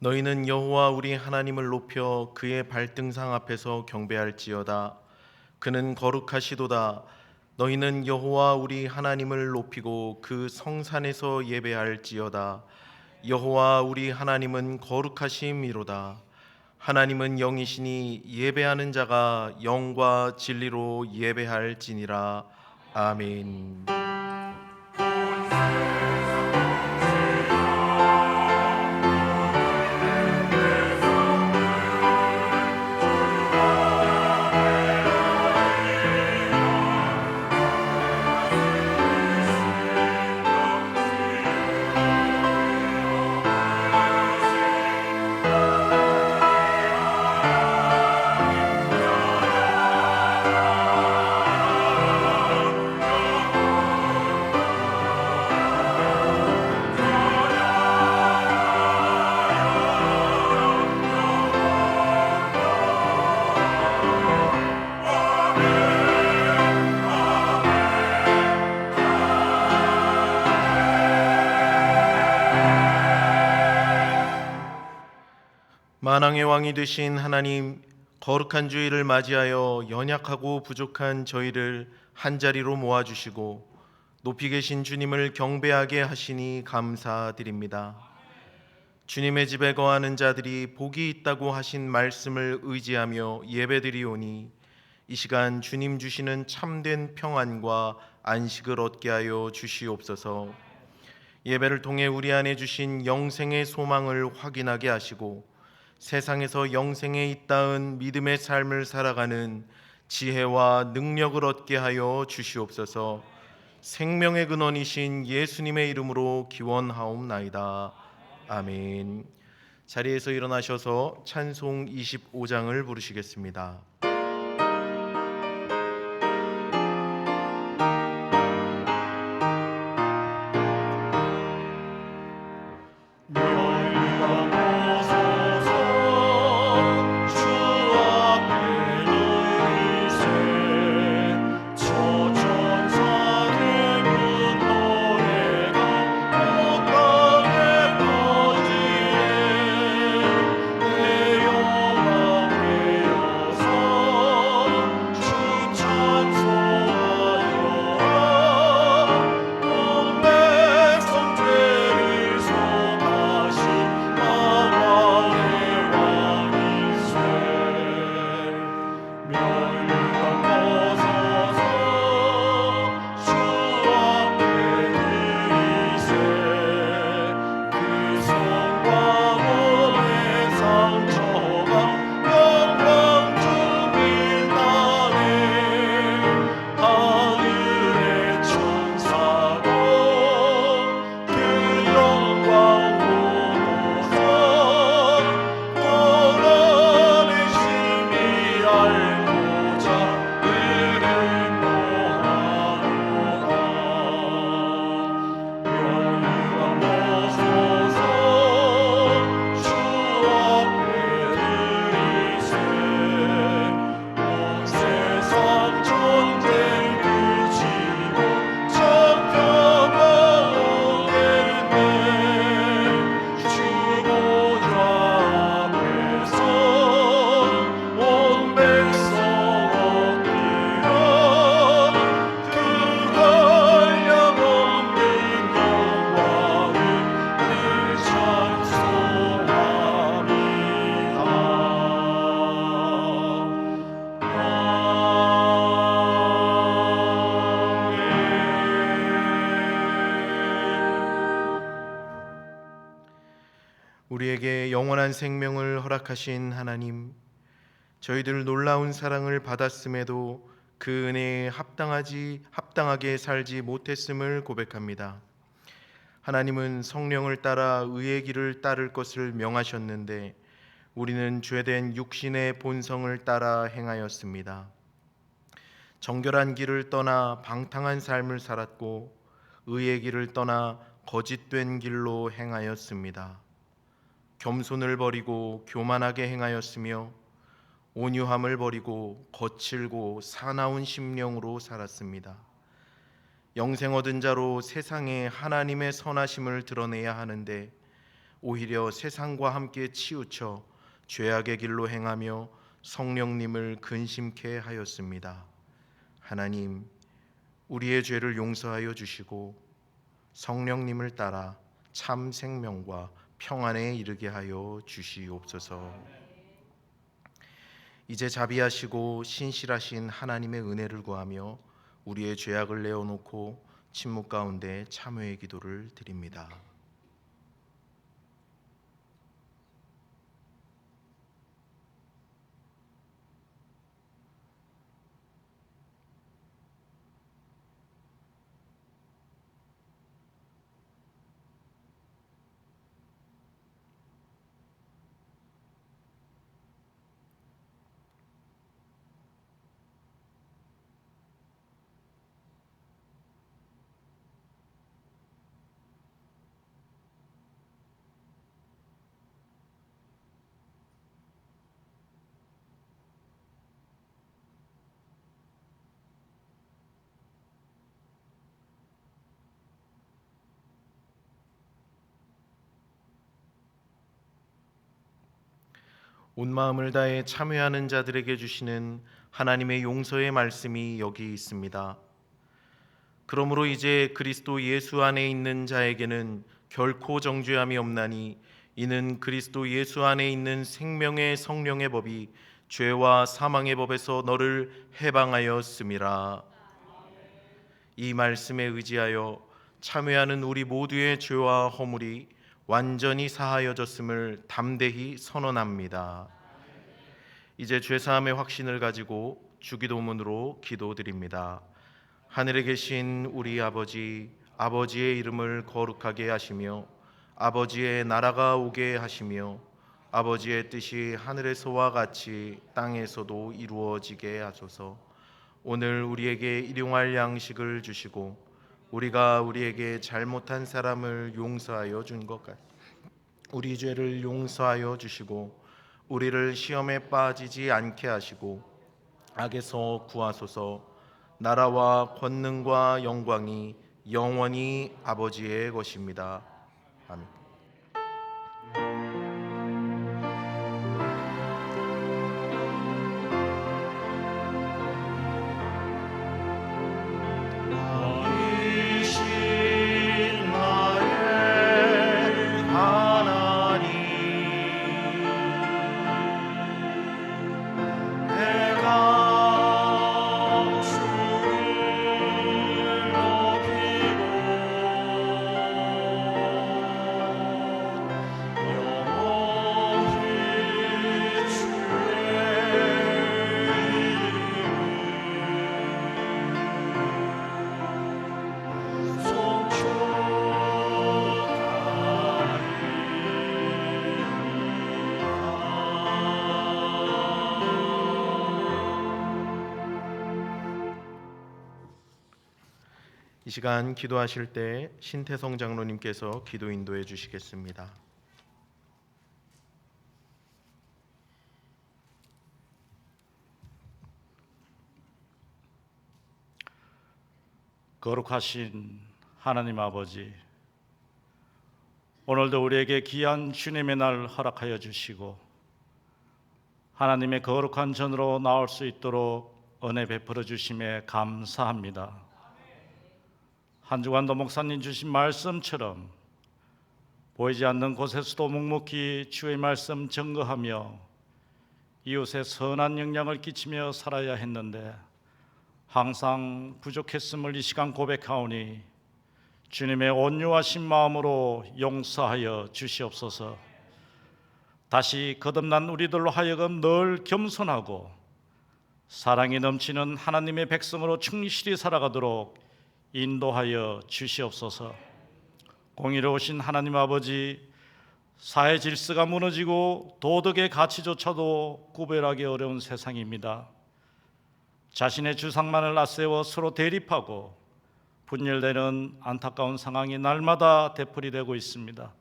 너희는 여호와 우리 하나님을 높여 그의 발등상 앞에서 경배할지어다. 그는 거룩하시도다. 너희는 여호와 우리 하나님을 높이고 그 성산에서 예배할지어다. 여호와 우리 하나님은 거룩하심이로다. 하나님은 영이시니 예배하는 자가 영과 진리로 예배할지니라. 아멘. 만왕의 왕이 되신 하나님, 거룩한 주일을 맞이하여 연약하고 부족한 저희를 한자리로 모아주시고 높이 계신 주님을 경배하게 하시니 감사드립니다. 주님의 집에 거하는 자들이 복이 있다고 하신 말씀을 의지하며 예배드리오니 이 시간 주님 주시는 참된 평안과 안식을 얻게 하여 주시옵소서. 예배를 통해 우리 안에 주신 영생의 소망을 확인하게 하시고 세상에서 영생에 잇닿은 믿음의 삶을 살아가는 지혜와 능력을 얻게 하여 주시옵소서. 생명의 근원이신 예수님의 이름으로 기원하옵나이다. 아멘. 자리에서 일어나셔서 찬송 25장을 부르시겠습니다. 우리에게 영원한 생명을 허락하신 하나님, 저희들 놀라운 사랑을 받았음에도 그 은혜에 합당하게 살지 못했음을 고백합니다. 하나님은 성령을 따라 의의 길을 따를 것을 명하셨는데 우리는 죄된 육신의 본성을 따라 행하였습니다. 정결한 길을 떠나 방탕한 삶을 살았고 의의 길을 떠나 거짓된 길로 행하였습니다. 겸손을 버리고 교만하게 행하였으며 온유함을 버리고 거칠고 사나운 심령으로 살았습니다. 영생 얻은 자로 세상에 하나님의 선하심을 드러내야 하는데 오히려 세상과 함께 치우쳐 죄악의 길로 행하며 성령님을 근심케 하였습니다. 하나님, 우리의 죄를 용서하여 주시고 성령님을 따라 참 생명과 평안에 이르게 하여 주시옵소서. 이제 자비하시고 신실하신 하나님의 은혜를 구하며 우리의 죄악을 내어놓고 침묵 가운데 참회의 기도를 드립니다. 온 마음을 다해 참회하는 자들에게 주시는 하나님의 용서의 말씀이 여기 있습니다. 그러므로 이제 그리스도 예수 안에 있는 자에게는 결코 정죄함이 없나니 이는 그리스도 예수 안에 있는 생명의 성령의 법이 죄와 사망의 법에서 너를 해방하였음이라. 이 말씀에 의지하여 참회하는 우리 모두의 죄와 허물이 완전히 사하여졌음을 담대히 선언합니다. 이제 죄사함의 확신을 가지고 주기도문으로 기도드립니다. 하늘에 계신 우리 아버지, 아버지의 이름을 거룩하게 하시며 아버지의 나라가 오게 하시며 아버지의 뜻이 하늘에서와 같이 땅에서도 이루어지게 하소서. 오늘 우리에게 일용할 양식을 주시고 우리가 우리에게 잘못한 사람을 용서하여 준 것 같이 우리 죄를 용서하여 주시고 우리를 시험에 빠지지 않게 하시고 악에서 구하소서. 나라와 권능과 영광이 영원히 아버지의 것입니다. 아멘. 이 시간 기도하실 때 신태성 장로님께서 기도 인도해 주시겠습니다. 거룩하신 하나님 아버지, 오늘도 우리에게 귀한 주님의 날 허락하여 주시고 하나님의 거룩한 전으로 나올 수 있도록 은혜 베풀어 주심에 감사합니다. 한 주간도 목사님 주신 말씀처럼 보이지 않는 곳에서도 묵묵히 주의 말씀 증거하며 이웃에 선한 영향을 끼치며 살아야 했는데 항상 부족했음을 이 시간 고백하오니 주님의 온유하신 마음으로 용서하여 주시옵소서. 다시 거듭난 우리들로 하여금 늘 겸손하고 사랑이 넘치는 하나님의 백성으로 충실히 살아가도록 인도하여 주시옵소서. 공의로우신 하나님 아버지, 사회 질서가 무너지고 도덕의 가치조차도 구별하기 어려운 세상입니다. 자신의 주상만을 앞세워 서로 대립하고 분열되는 안타까운 상황이 날마다 되풀이되고 있습니다.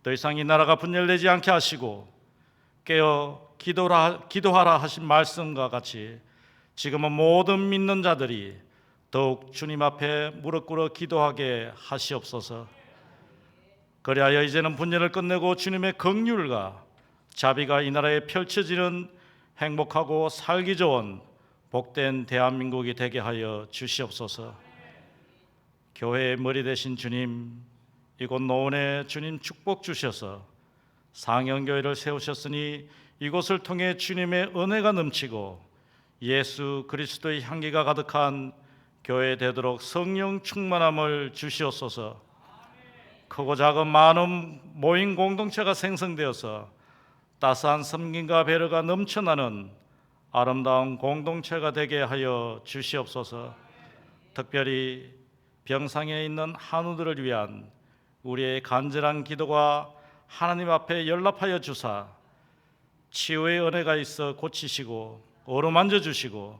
더 이상 이 나라가 분열되지 않게 하시고 깨어 기도하라 하신 말씀과 같이 지금은 모든 믿는 자들이 더욱 주님 앞에 무릎 꿇어 기도하게 하시옵소서. 그리하여 이제는 분열을 끝내고 주님의 긍휼과 자비가 이 나라에 펼쳐지는 행복하고 살기 좋은 복된 대한민국이 되게 하여 주시옵소서. 교회의 머리 되신 주님, 이곳 노원에 주님 축복 주셔서 상영교회를 세우셨으니 이곳을 통해 주님의 은혜가 넘치고 예수 그리스도의 향기가 가득한 교회 되도록 성령 충만함을 주시옵소서. 크고 작은 많은 모임 공동체가 생성되어서 따스한 섬김과 배려가 넘쳐나는 아름다운 공동체가 되게 하여 주시옵소서. 특별히 병상에 있는 한우들을 위한 우리의 간절한 기도가 하나님 앞에 연락하여 주사 치유의 은혜가 있어 고치시고 어루만져 주시고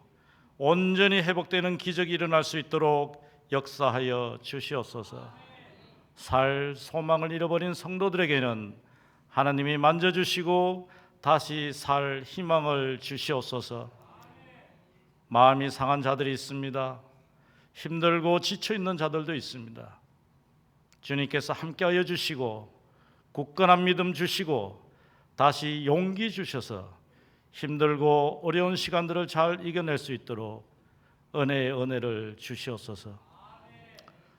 온전히 회복되는 기적이 일어날 수 있도록 역사하여 주시옵소서. 살 소망을 잃어버린 성도들에게는 하나님이 만져주시고 다시 살 희망을 주시옵소서. 마음이 상한 자들이 있습니다. 힘들고 지쳐있는 자들도 있습니다. 주님께서 함께하여 주시고 굳건한 믿음 주시고 다시 용기 주셔서 힘들고 어려운 시간들을 잘 이겨낼 수 있도록 은혜의 은혜를 주시옵소서.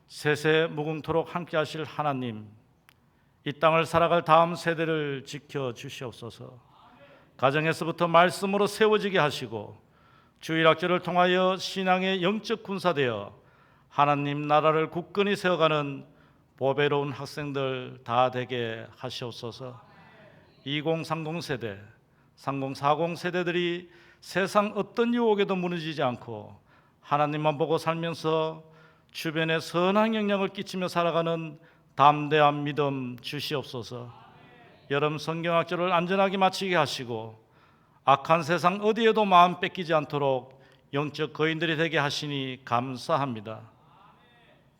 세세 무궁토록 함께하실 하나님, 이 땅을 살아갈 다음 세대를 지켜 주시옵소서. 가정에서부터 말씀으로 세워지게 하시고 주일학교를 통하여 신앙의 영적 군사되어 하나님 나라를 굳건히 세워가는 보배로운 학생들 다 되게 하시옵소서. 2030 세대, 3040 세대들이 세상 어떤 유혹에도 무너지지 않고 하나님만 보고 살면서 주변에 선한 영향을 끼치며 살아가는 담대한 믿음 주시옵소서. 여름 성경학교를 안전하게 마치게 하시고 악한 세상 어디에도 마음 뺏기지 않도록 영적 거인들이 되게 하시니 감사합니다.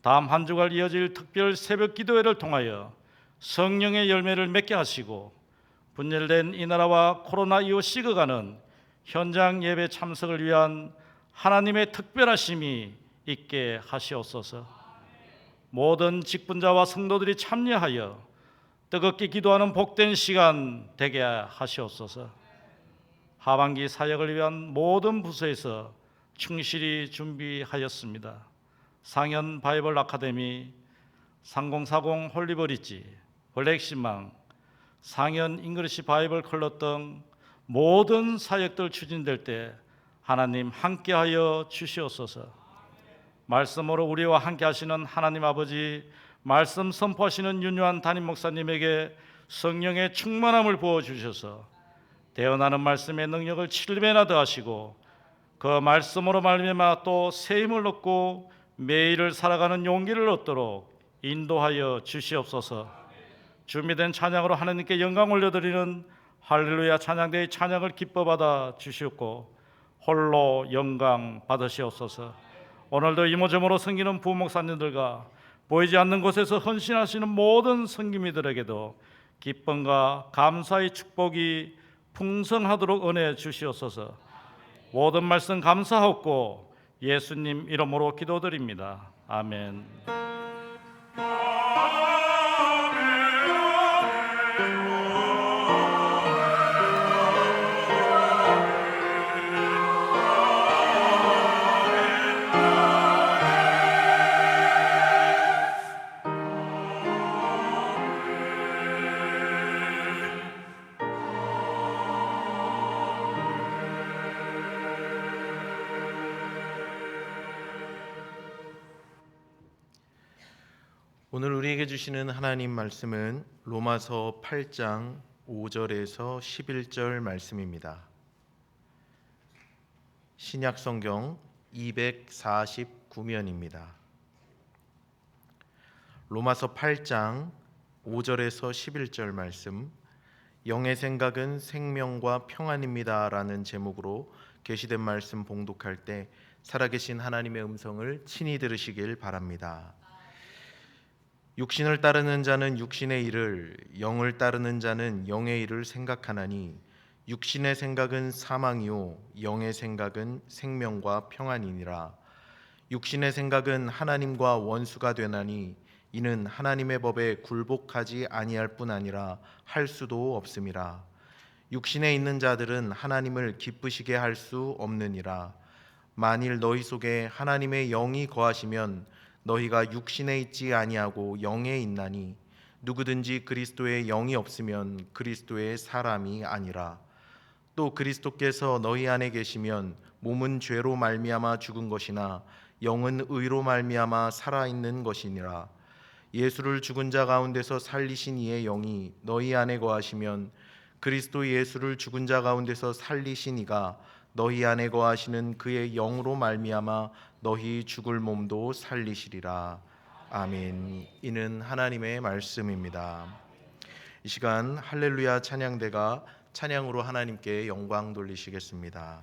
다음 한 주간 이어질 특별 새벽 기도회를 통하여 성령의 열매를 맺게 하시고 분열된 이 나라와 코로나 이후 식어가는 현장 예배 참석을 위한 하나님의 특별하심이 있게 하시옵소서. 모든 직분자와 성도들이 참여하여 뜨겁게 기도하는 복된 시간 되게 하시옵소서. 하반기 사역을 위한 모든 부서에서 충실히 준비하였습니다. 상현 바이블 아카데미, 3040 홀리버리지, 블랙시망, 상현 잉글리시 바이블 클럽 등 모든 사역들 추진될 때 하나님 함께하여 주시옵소서. 말씀으로 우리와 함께 하시는 하나님 아버지, 말씀 선포하시는 윤유한 담임 목사님에게 성령의 충만함을 부어주셔서 대언하는 말씀의 능력을 7배나 더하시고 그 말씀으로 말미암아 또 새 힘을 얻고 매일을 살아가는 용기를 얻도록 인도하여 주시옵소서. 준비된 찬양으로 하나님께 영광 올려드리는 할렐루야 찬양대의 찬양을 기뻐 받아 주시옵고 홀로 영광 받으시옵소서. 오늘도 이모저모로 섬기는 부목사님들과 보이지 않는 곳에서 헌신하시는 모든 섬김이들에게도 기쁨과 감사의 축복이 풍성하도록 은혜 주시옵소서. 모든 말씀 감사하옵고 예수님 이름으로 기도드립니다. 아멘. 오늘 우리에게 주시는 하나님 말씀은 로마서 8장 5절에서 11절 말씀입니다. 신약 성경 249면입니다. 로마서 8장 5절에서 11절 말씀, 영의 생각은 생명과 평안입니다 라는 제목으로 계시된 말씀 봉독할 때 살아계신 하나님의 음성을 친히 들으시길 바랍니다. 육신을 따르는 자는 육신의 일을, 영을 따르는 자는 영의 일을 생각하나니 육신의 생각은 사망이요 영의 생각은 생명과 평안이니라. 육신의 생각은 하나님과 원수가 되나니 이는 하나님의 법에 굴복하지 아니할 뿐 아니라 할 수도 없음이라. 육신에 있는 자들은 하나님을 기쁘시게 할 수 없느니라. 만일 너희 속에 하나님의 영이 거하시면 너희가 육신에 있지 아니하고 영에 있나니 누구든지 그리스도의 영이 없으면 그리스도의 사람이 아니라. 또 그리스도께서 너희 안에 계시면 몸은 죄로 말미암아 죽은 것이나 영은 의로 말미암아 살아 있는 것이니라. 예수를 죽은 자 가운데서 살리신 이의 영이 너희 안에 거하시면 그리스도 예수를 죽은 자 가운데서 살리신 이가 너희 안에 거하시는 그의 영으로 말미암아 너희 죽을 몸도 살리시리라. 아멘. 이는 하나님의 말씀입니다. 이 시간 할렐루야 찬양대가 찬양으로 하나님께 영광 돌리시겠습니다.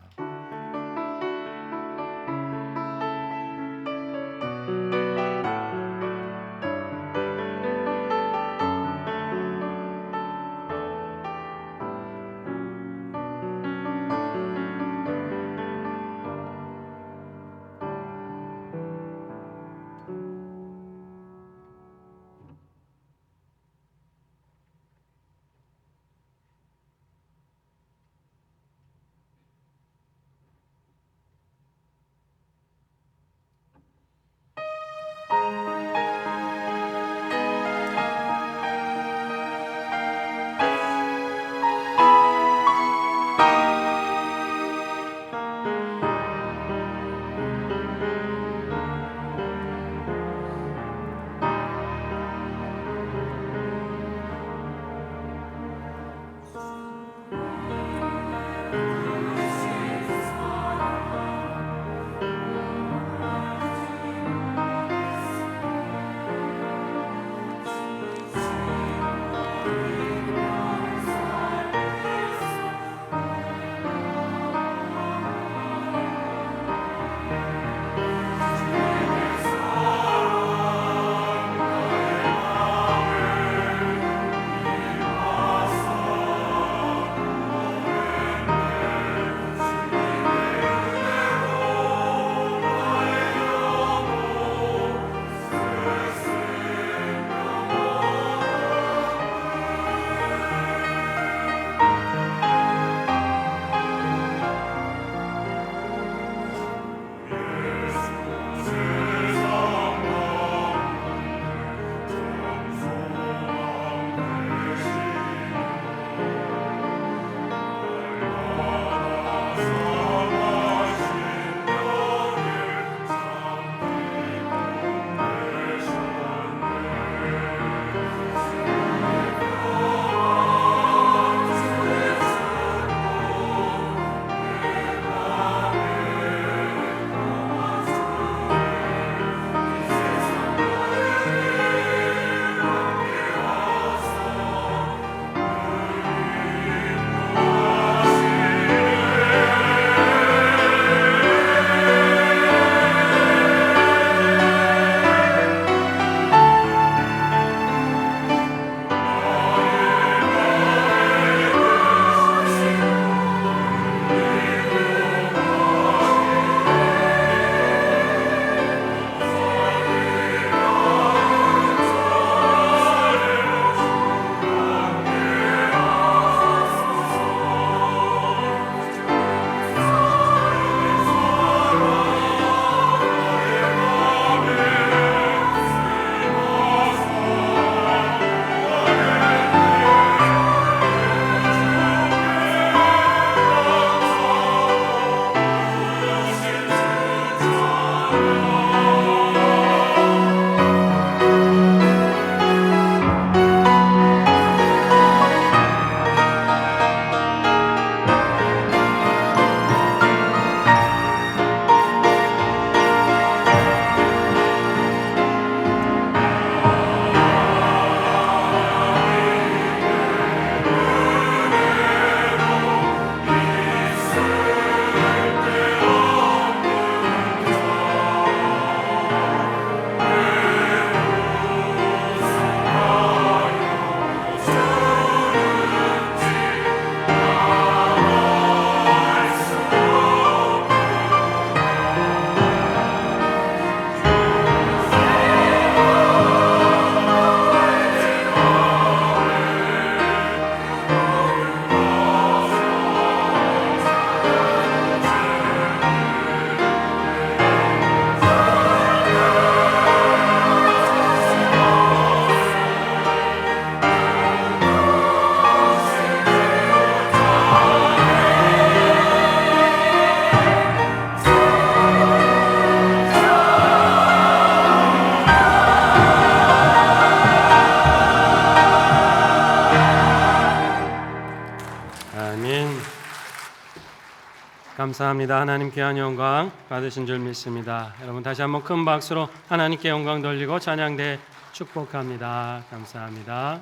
감사합니다. 하나님 귀한 영광 받으신 줄 믿습니다. 여러분 다시 한번 큰 박수로 하나님께 영광 돌리고 찬양대 축복합니다. 감사합니다.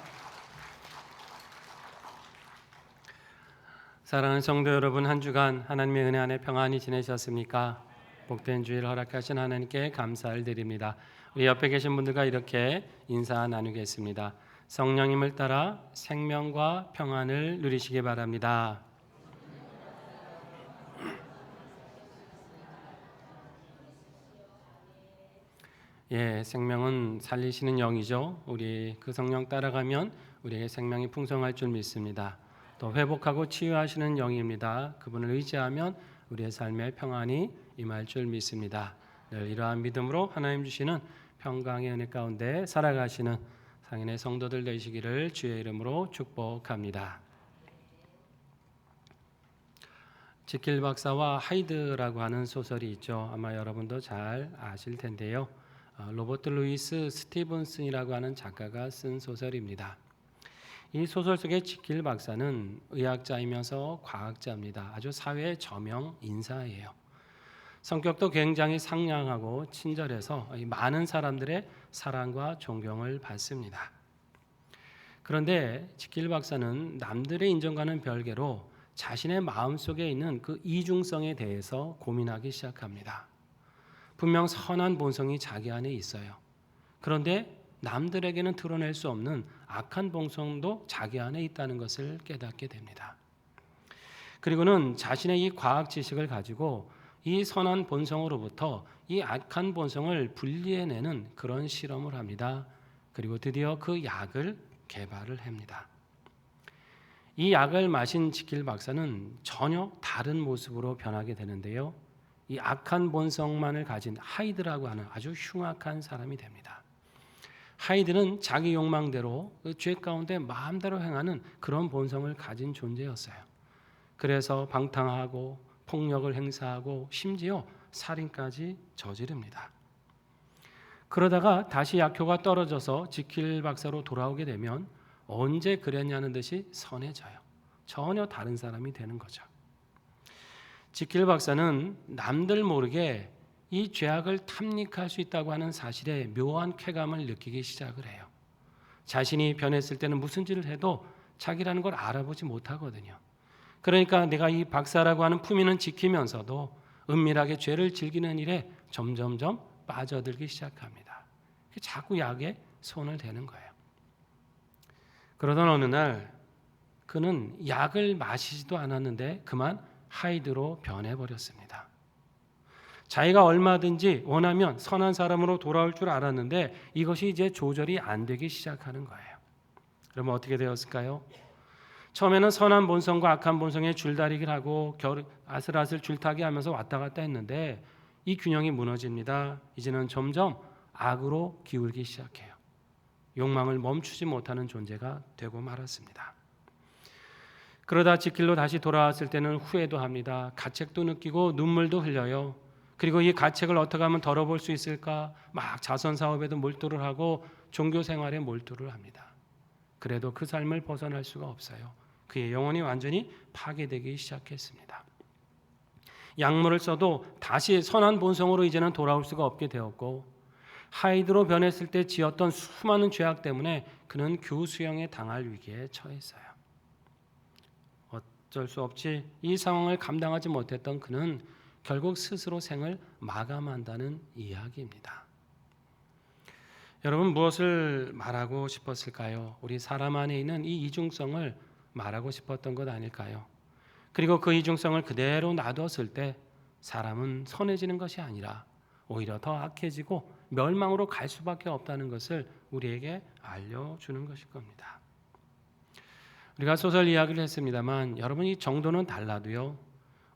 사랑하는 성도 여러분, 한 주간 하나님의 은혜 안에 평안히 지내셨습니까? 복된 주일 허락하신 하나님께 감사를 드립니다. 우리 옆에 계신 분들과 이렇게 인사 나누겠습니다. 성령님을 따라 생명과 평안을 누리시기 바랍니다. 예, 생명은 살리시는 영이죠. 우리 그 성령 따라가면 우리의 생명이 풍성할 줄 믿습니다. 또 회복하고 치유하시는 영입니다. 그분을 의지하면 우리의 삶에 평안이 임할 줄 믿습니다. 늘 이러한 믿음으로 하나님 주시는 평강의 은혜 가운데 살아가시는 상인의 성도들 되시기를 주의 이름으로 축복합니다. 지킬 박사와 하이드라고 하는 소설이 있죠. 아마 여러분도 잘 아실 텐데요. 로버트 루이스 스티븐슨이라고 하는 작가가 쓴 소설입니다. 이 소설 속의 지킬 박사는 의학자이면서 과학자입니다. 아주 사회의 저명 인사예요. 성격도 굉장히 상냥하고 친절해서 많은 사람들의 사랑과 존경을 받습니다. 그런데 지킬 박사는 남들의 인정과는 별개로 자신의 마음속에 있는 그 이중성에 대해서 고민하기 시작합니다. 분명 선한 본성이 자기 안에 있어요. 그런데 남들에게는 드러낼 수 없는 악한 본성도 자기 안에 있다는 것을 깨닫게 됩니다. 그리고는 자신의 이 과학 지식을 가지고 이 선한 본성으로부터 이 악한 본성을 분리해내는 그런 실험을 합니다. 그리고 드디어 그 약을 개발을 합니다. 이 약을 마신 지킬 박사는 전혀 다른 모습으로 변하게 되는데요. 이 악한 본성만을 가진 하이드라고 하는 아주 흉악한 사람이 됩니다. 하이드는 자기 욕망대로 그 죄 가운데 마음대로 행하는 그런 본성을 가진 존재였어요. 그래서 방탕하고 폭력을 행사하고 심지어 살인까지 저지릅니다. 그러다가 다시 약효가 떨어져서 지킬 박사로 돌아오게 되면 언제 그랬냐는 듯이 선해져요. 전혀 다른 사람이 되는 거죠. 지킬 박사는 남들 모르게 이 죄악을 탐닉할 수 있다고 하는 사실에 묘한 쾌감을 느끼기 시작을 해요. 자신이 변했을 때는 무슨 짓을 해도 자기라는 걸 알아보지 못하거든요. 그러니까 내가 이 박사라고 하는 품위는 지키면서도 은밀하게 죄를 즐기는 일에 점점점 빠져들기 시작합니다. 자꾸 약에 손을 대는 거예요. 그러던 어느 날 그는 약을 마시지도 않았는데 그만 하이드로 변해버렸습니다. 자기가 얼마든지 원하면 선한 사람으로 돌아올 줄 알았는데 이것이 이제 조절이 안 되기 시작하는 거예요. 그러면 어떻게 되었을까요? 처음에는 선한 본성과 악한 본성의 줄다리기를 하고 아슬아슬 줄타기 하면서 왔다 갔다 했는데 이 균형이 무너집니다. 이제는 점점 악으로 기울기 시작해요. 욕망을 멈추지 못하는 존재가 되고 말았습니다. 그러다 지킬로 다시 돌아왔을 때는 후회도 합니다. 가책도 느끼고 눈물도 흘려요. 그리고 이 가책을 어떻게 하면 덜어볼 수 있을까? 막 자선 사업에도 몰두를 하고 종교 생활에 몰두를 합니다. 그래도 그 삶을 벗어날 수가 없어요. 그의 영혼이 완전히 파괴되기 시작했습니다. 약물을 써도 다시 선한 본성으로 이제는 돌아올 수가 없게 되었고 하이드로 변했을 때 지었던 수많은 죄악 때문에 그는 교수형에 당할 위기에 처했어요. 어쩔 수 없이 이 상황을 감당하지 못했던 그는 결국 스스로 생을 마감한다는 이야기입니다. 여러분 무엇을 말하고 싶었을까요? 우리 사람 안에 있는 이 이중성을 말하고 싶었던 것 아닐까요? 그리고 그 이중성을 그대로 놔뒀을 때 사람은 선해지는 것이 아니라 오히려 더 악해지고 멸망으로 갈 수밖에 없다는 것을 우리에게 알려주는 것일 겁니다. 우리가 소설 이야기를 했습니다만 여러분 이 정도는 달라도요.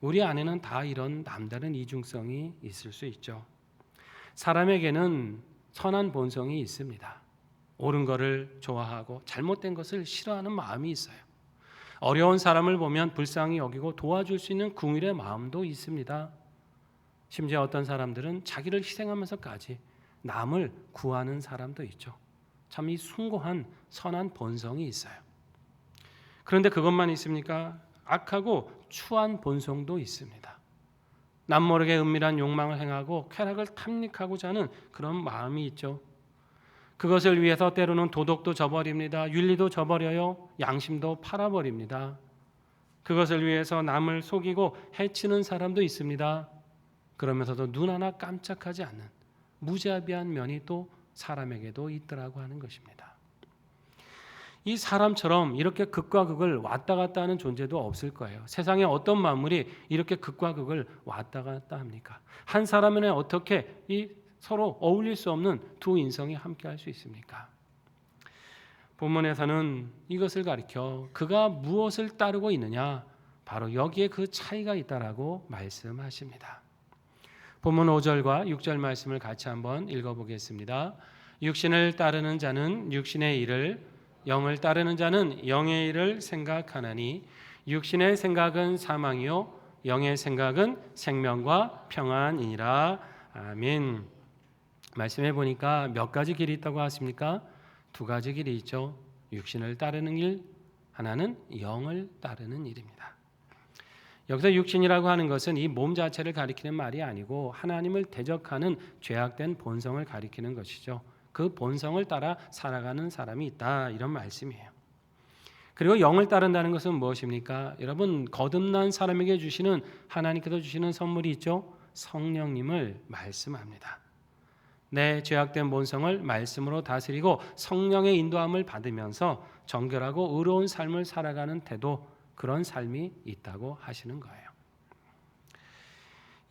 우리 안에는 다 이런 남다른 이중성이 있을 수 있죠. 사람에게는 선한 본성이 있습니다. 옳은 것을 좋아하고 잘못된 것을 싫어하는 마음이 있어요. 어려운 사람을 보면 불쌍히 여기고 도와줄 수 있는 긍휼의 마음도 있습니다. 심지어 어떤 사람들은 자기를 희생하면서까지 남을 구하는 사람도 있죠. 참 이 숭고한 선한 본성이 있어요. 그런데 그것만 있습니까? 악하고 추한 본성도 있습니다. 남모르게 은밀한 욕망을 행하고 쾌락을 탐닉하고자 하는 그런 마음이 있죠. 그것을 위해서 때로는 도덕도 저버립니다. 윤리도 저버려요. 양심도 팔아버립니다. 그것을 위해서 남을 속이고 해치는 사람도 있습니다. 그러면서도 눈 하나 깜짝하지 않는 무자비한 면이 또 사람에게도 있더라고 하는 것입니다. 이 사람처럼 이렇게 극과 극을 왔다 갔다 하는 존재도 없을 거예요. 세상에 어떤 만물이 이렇게 극과 극을 왔다 갔다 합니까? 한 사람에는 어떻게 이 서로 어울릴 수 없는 두 인성이 함께 할 수 있습니까? 본문에서는 이것을 가리켜 그가 무엇을 따르고 있느냐, 바로 여기에 그 차이가 있다라고 말씀하십니다. 본문 5절과 6절 말씀을 같이 한번 읽어보겠습니다. 육신을 따르는 자는 육신의 일을, 영을 따르는 자는 영의 일을 생각하나니 육신의 생각은 사망이요 영의 생각은 생명과 평안이니라. 아멘. 말씀해 보니까 몇 가지 길이 있다고 하십니까? 두 가지 길이 있죠. 육신을 따르는 일, 하나는 영을 따르는 일입니다. 여기서 육신이라고 하는 것은 이 몸 자체를 가리키는 말이 아니고 하나님을 대적하는 죄악된 본성을 가리키는 것이죠. 그 본성을 따라 살아가는 사람이 있다, 이런 말씀이에요. 그리고 영을 따른다는 것은 무엇입니까? 여러분, 거듭난 사람에게 주시는, 하나님께서 주시는 선물이 있죠. 성령님을 말씀합니다. 내 죄악된 본성을 말씀으로 다스리고 성령의 인도함을 받으면서 정결하고 의로운 삶을 살아가는 태도, 그런 삶이 있다고 하시는 거예요.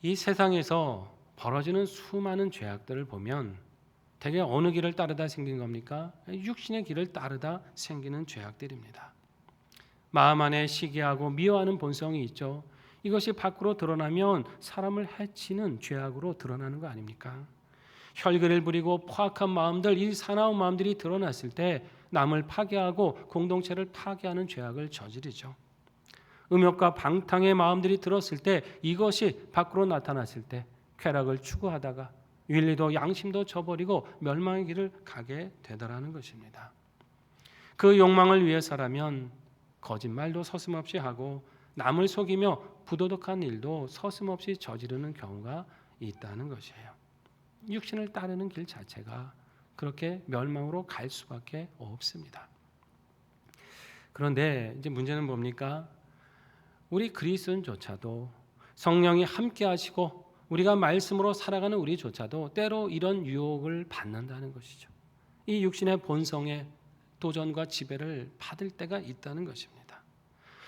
이 세상에서 벌어지는 수많은 죄악들을 보면 대개 어느 길을 따르다 생긴 겁니까? 육신의 길을 따르다 생기는 죄악들입니다. 마음 안에 시기하고 미워하는 본성이 있죠. 이것이 밖으로 드러나면 사람을 해치는 죄악으로 드러나는 거 아닙니까? 혈기를 부리고 포악한 마음들, 이 사나운 마음들이 드러났을 때 남을 파괴하고 공동체를 파괴하는 죄악을 저지르죠. 음욕과 방탕의 마음들이 들었을 때, 이것이 밖으로 나타났을 때 쾌락을 추구하다가 윤리도 양심도 저버리고 멸망의 길을 가게 되더라는 것입니다. 그 욕망을 위해서라면 거짓말도 서슴없이 하고 남을 속이며 부도덕한 일도 서슴없이 저지르는 경우가 있다는 것이에요. 육신을 따르는 길 자체가 그렇게 멸망으로 갈 수밖에 없습니다. 그런데 이제 문제는 뭡니까? 우리 그리스도인조차도 성령이 함께 하시고 우리가 말씀으로 살아가는 우리조차도 때로 이런 유혹을 받는다는 것이죠. 이 육신의 본성의 도전과 지배를 받을 때가 있다는 것입니다.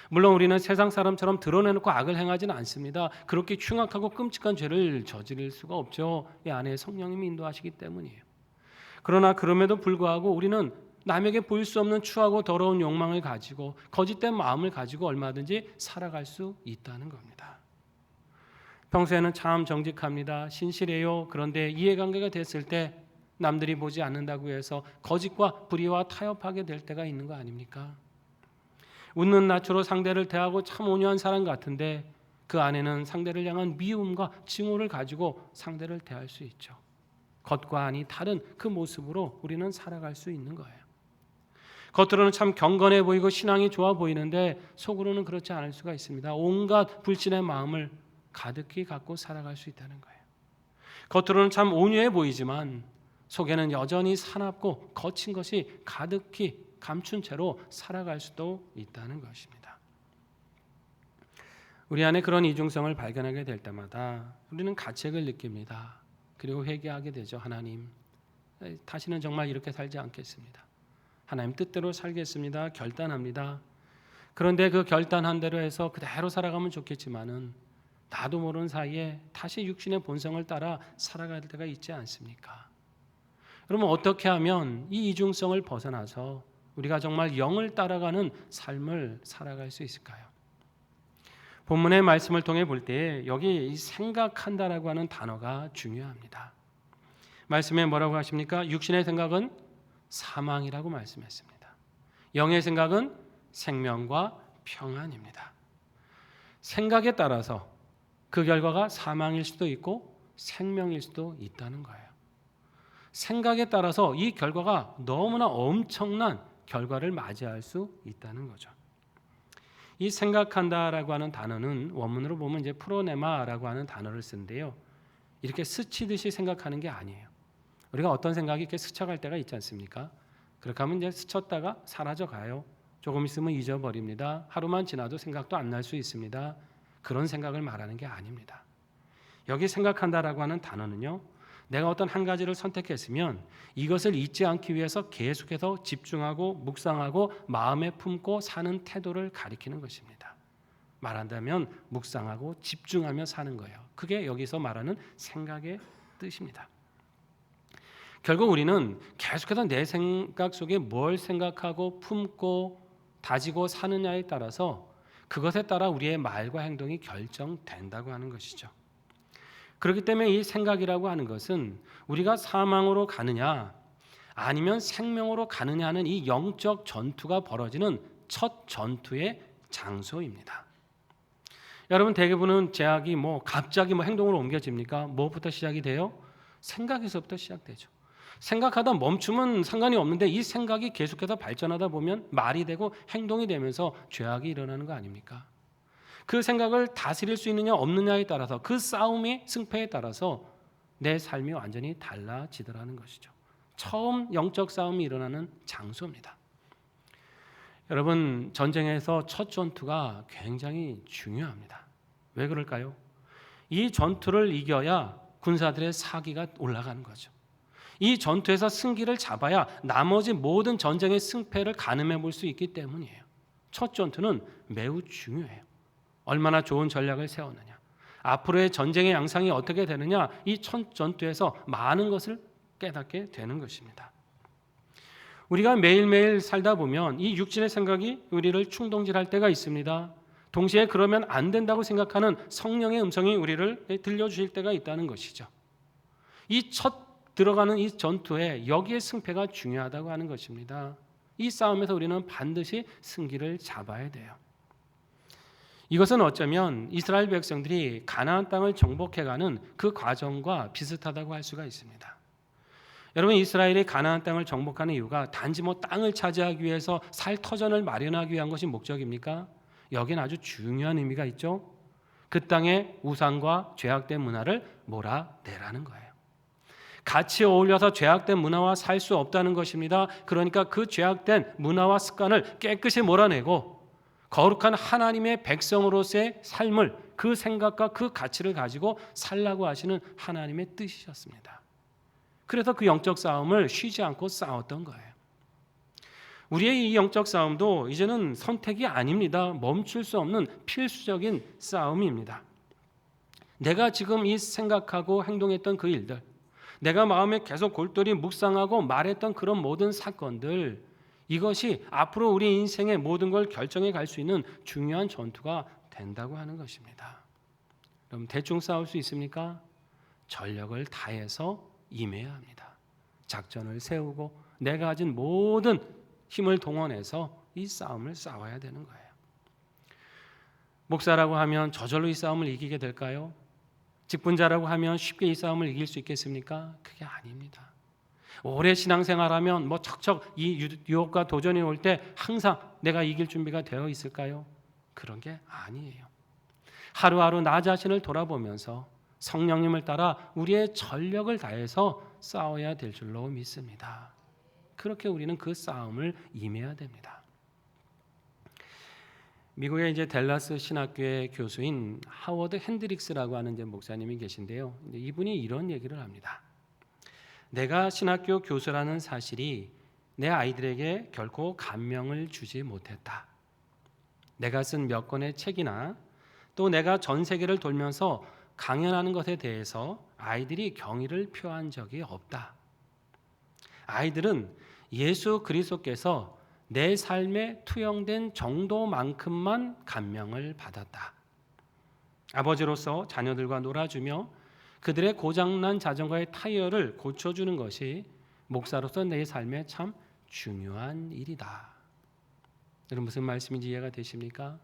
물론 우리는 세상 사람처럼 드러내놓고 악을 행하지는 않습니다. 그렇게 흉악하고 끔찍한 죄를 저지를 수가 없죠. 이 안에 성령님이 인도하시기 때문이에요. 그러나 그럼에도 불구하고 우리는 남에게 보일 수 없는 추하고 더러운 욕망을 가지고 거짓된 마음을 가지고 얼마든지 살아갈 수 있다는 겁니다. 평소에는 참 정직합니다. 신실해요. 그런데 이해관계가 됐을 때 남들이 보지 않는다고 해서 거짓과 불의와 타협하게 될 때가 있는 거 아닙니까? 웃는 낯으로 상대를 대하고 참 온유한 사람 같은데 그 안에는 상대를 향한 미움과 증오를 가지고 상대를 대할 수 있죠. 겉과 안이 다른 그 모습으로 우리는 살아갈 수 있는 거예요. 겉으로는 참 경건해 보이고 신앙이 좋아 보이는데 속으로는 그렇지 않을 수가 있습니다. 온갖 불신의 마음을 가득히 갖고 살아갈 수 있다는 거예요. 겉으로는 참 온유해 보이지만 속에는 여전히 사납고 거친 것이 가득히 감춘 채로 살아갈 수도 있다는 것입니다. 우리 안에 그런 이중성을 발견하게 될 때마다 우리는 가책을 느낍니다. 그리고 회개하게 되죠. 하나님, 다시는 정말 이렇게 살지 않겠습니다. 하나님 뜻대로 살겠습니다. 결단합니다. 그런데 그 결단한 대로 해서 그대로 살아가면 좋겠지만은 나도 모르는 사이에 다시 육신의 본성을 따라 살아갈 때가 있지 않습니까? 그러면 어떻게 하면 이 이중성을 벗어나서 우리가 정말 영을 따라가는 삶을 살아갈 수 있을까요? 본문의 말씀을 통해 볼 때 여기 생각한다라고 하는 단어가 중요합니다. 말씀에 뭐라고 하십니까? 육신의 생각은 사망이라고 말씀했습니다. 영의 생각은 생명과 평안입니다. 생각에 따라서 그 결과가 사망일 수도 있고 생명일 수도 있다는 거예요. 생각에 따라서 이 결과가 너무나 엄청난 결과를 맞이할 수 있다는 거죠. 이 생각한다라고 하는 단어는 원문으로 보면 이제 프로네마라고 하는 단어를 쓰는데요. 이렇게 스치듯이 생각하는 게 아니에요. 우리가 어떤 생각이 이렇게 스쳐갈 때가 있지 않습니까? 그렇게 하면 이제 스쳤다가 사라져 가요. 조금 있으면 잊어버립니다. 하루만 지나도 생각도 안 날 수 있습니다. 그런 생각을 말하는 게 아닙니다. 여기 생각한다라고 하는 단어는요, 내가 어떤 한 가지를 선택했으면 이것을 잊지 않기 위해서 계속해서 집중하고 묵상하고 마음에 품고 사는 태도를 가리키는 것입니다. 말한다면 묵상하고 집중하며 사는 거예요. 그게 여기서 말하는 생각의 뜻입니다. 결국 우리는 계속해서 내 생각 속에 뭘 생각하고 품고 다지고 사느냐에 따라서 그것에 따라 우리의 말과 행동이 결정된다고 하는 것이죠. 그렇기 때문에 이 생각이라고 하는 것은 우리가 사망으로 가느냐 아니면 생명으로 가느냐 하는 이 영적 전투가 벌어지는 첫 전투의 장소입니다. 여러분 대부분은 제약이 갑자기 행동으로 옮겨집니까? 뭐부터 시작이 돼요? 생각에서부터 시작되죠. 생각하다 멈추면 상관이 없는데 이 생각이 계속해서 발전하다 보면 말이 되고 행동이 되면서 죄악이 일어나는 거 아닙니까? 그 생각을 다스릴 수 있느냐 없느냐에 따라서 그 싸움의 승패에 따라서 내 삶이 완전히 달라지더라는 것이죠. 처음 영적 싸움이 일어나는 장소입니다. 여러분 전쟁에서 첫 전투가 굉장히 중요합니다. 왜 그럴까요? 이 전투를 이겨야 군사들의 사기가 올라가는 거죠. 이 전투에서 승기를 잡아야 나머지 모든 전쟁의 승패를 가늠해 볼 수 있기 때문이에요. 첫 전투는 매우 중요해요. 얼마나 좋은 전략을 세웠느냐, 앞으로의 전쟁의 양상이 어떻게 되느냐, 이 첫 전투에서 많은 것을 깨닫게 되는 것입니다. 우리가 매일매일 살다 보면 이 육신의 생각이 우리를 충동질할 때가 있습니다. 동시에 그러면 안 된다고 생각하는 성령의 음성이 우리를 들려주실 때가 있다는 것이죠. 이 첫 들어가는 이 전투에 여기에 승패가 중요하다고 하는 것입니다. 이 싸움에서 우리는 반드시 승기를 잡아야 돼요. 이것은 어쩌면 이스라엘 백성들이 가나안 땅을 정복해가는 그 과정과 비슷하다고 할 수가 있습니다. 여러분 이스라엘이 가나안 땅을 정복하는 이유가 단지 땅을 차지하기 위해서 살터전을 마련하기 위한 것이 목적입니까? 여기는 아주 중요한 의미가 있죠. 그 땅의 우상과 죄악된 문화를 몰아내라는 거예요. 같이 어울려서 죄악된 문화와 살 수 없다는 것입니다. 그러니까 그 죄악된 문화와 습관을 깨끗이 몰아내고 거룩한 하나님의 백성으로서의 삶을 그 생각과 그 가치를 가지고 살라고 하시는 하나님의 뜻이셨습니다. 그래서 그 영적 싸움을 쉬지 않고 싸웠던 거예요. 우리의 이 영적 싸움도 이제는 선택이 아닙니다. 멈출 수 없는 필수적인 싸움입니다. 내가 지금 이 생각하고 행동했던 그 일들, 내가 마음에 계속 골똘히 묵상하고 말했던 그런 모든 사건들, 이것이 앞으로 우리 인생의 모든 걸 결정해 갈 수 있는 중요한 전투가 된다고 하는 것입니다. 그럼 대충 싸울 수 있습니까? 전력을 다해서 임해야 합니다. 작전을 세우고 내가 가진 모든 힘을 동원해서 이 싸움을 싸워야 되는 거예요. 목사라고 하면 저절로 이 싸움을 이기게 될까요? 직분자라고 하면 쉽게 이 싸움을 이길 수 있겠습니까? 그게 아닙니다. 오래 신앙생활하면 척척 이 유혹과 도전이 올 때 항상 내가 이길 준비가 되어 있을까요? 그런 게 아니에요. 하루하루 나 자신을 돌아보면서 성령님을 따라 우리의 전력을 다해서 싸워야 될 줄로 믿습니다. 그렇게 우리는 그 싸움을 임해야 됩니다. 미국의 댈러스 신학교의 교수인 하워드 핸드릭스라고 하는 목사님이 계신데요. 이분이 이런 얘기를 합니다. 내가 신학교 교수라는 사실이 내 아이들에게 결코 감명을 주지 못했다. 내가 쓴 몇 권의 책이나 또 내가 전 세계를 돌면서 강연하는 것에 대해서 아이들이 경의를 표한 적이 없다. 아이들은 예수 그리스도께서 내 삶에 투영된 정도만큼만 감명을 받았다. 아버지로서 자녀들과 놀아주며 그들의 고장난 자전거의 타이어를 고쳐주는 것이 목사로서 내 삶에 참 중요한 일이다. 여러분 무슨 말씀인지 이해가 되십니까?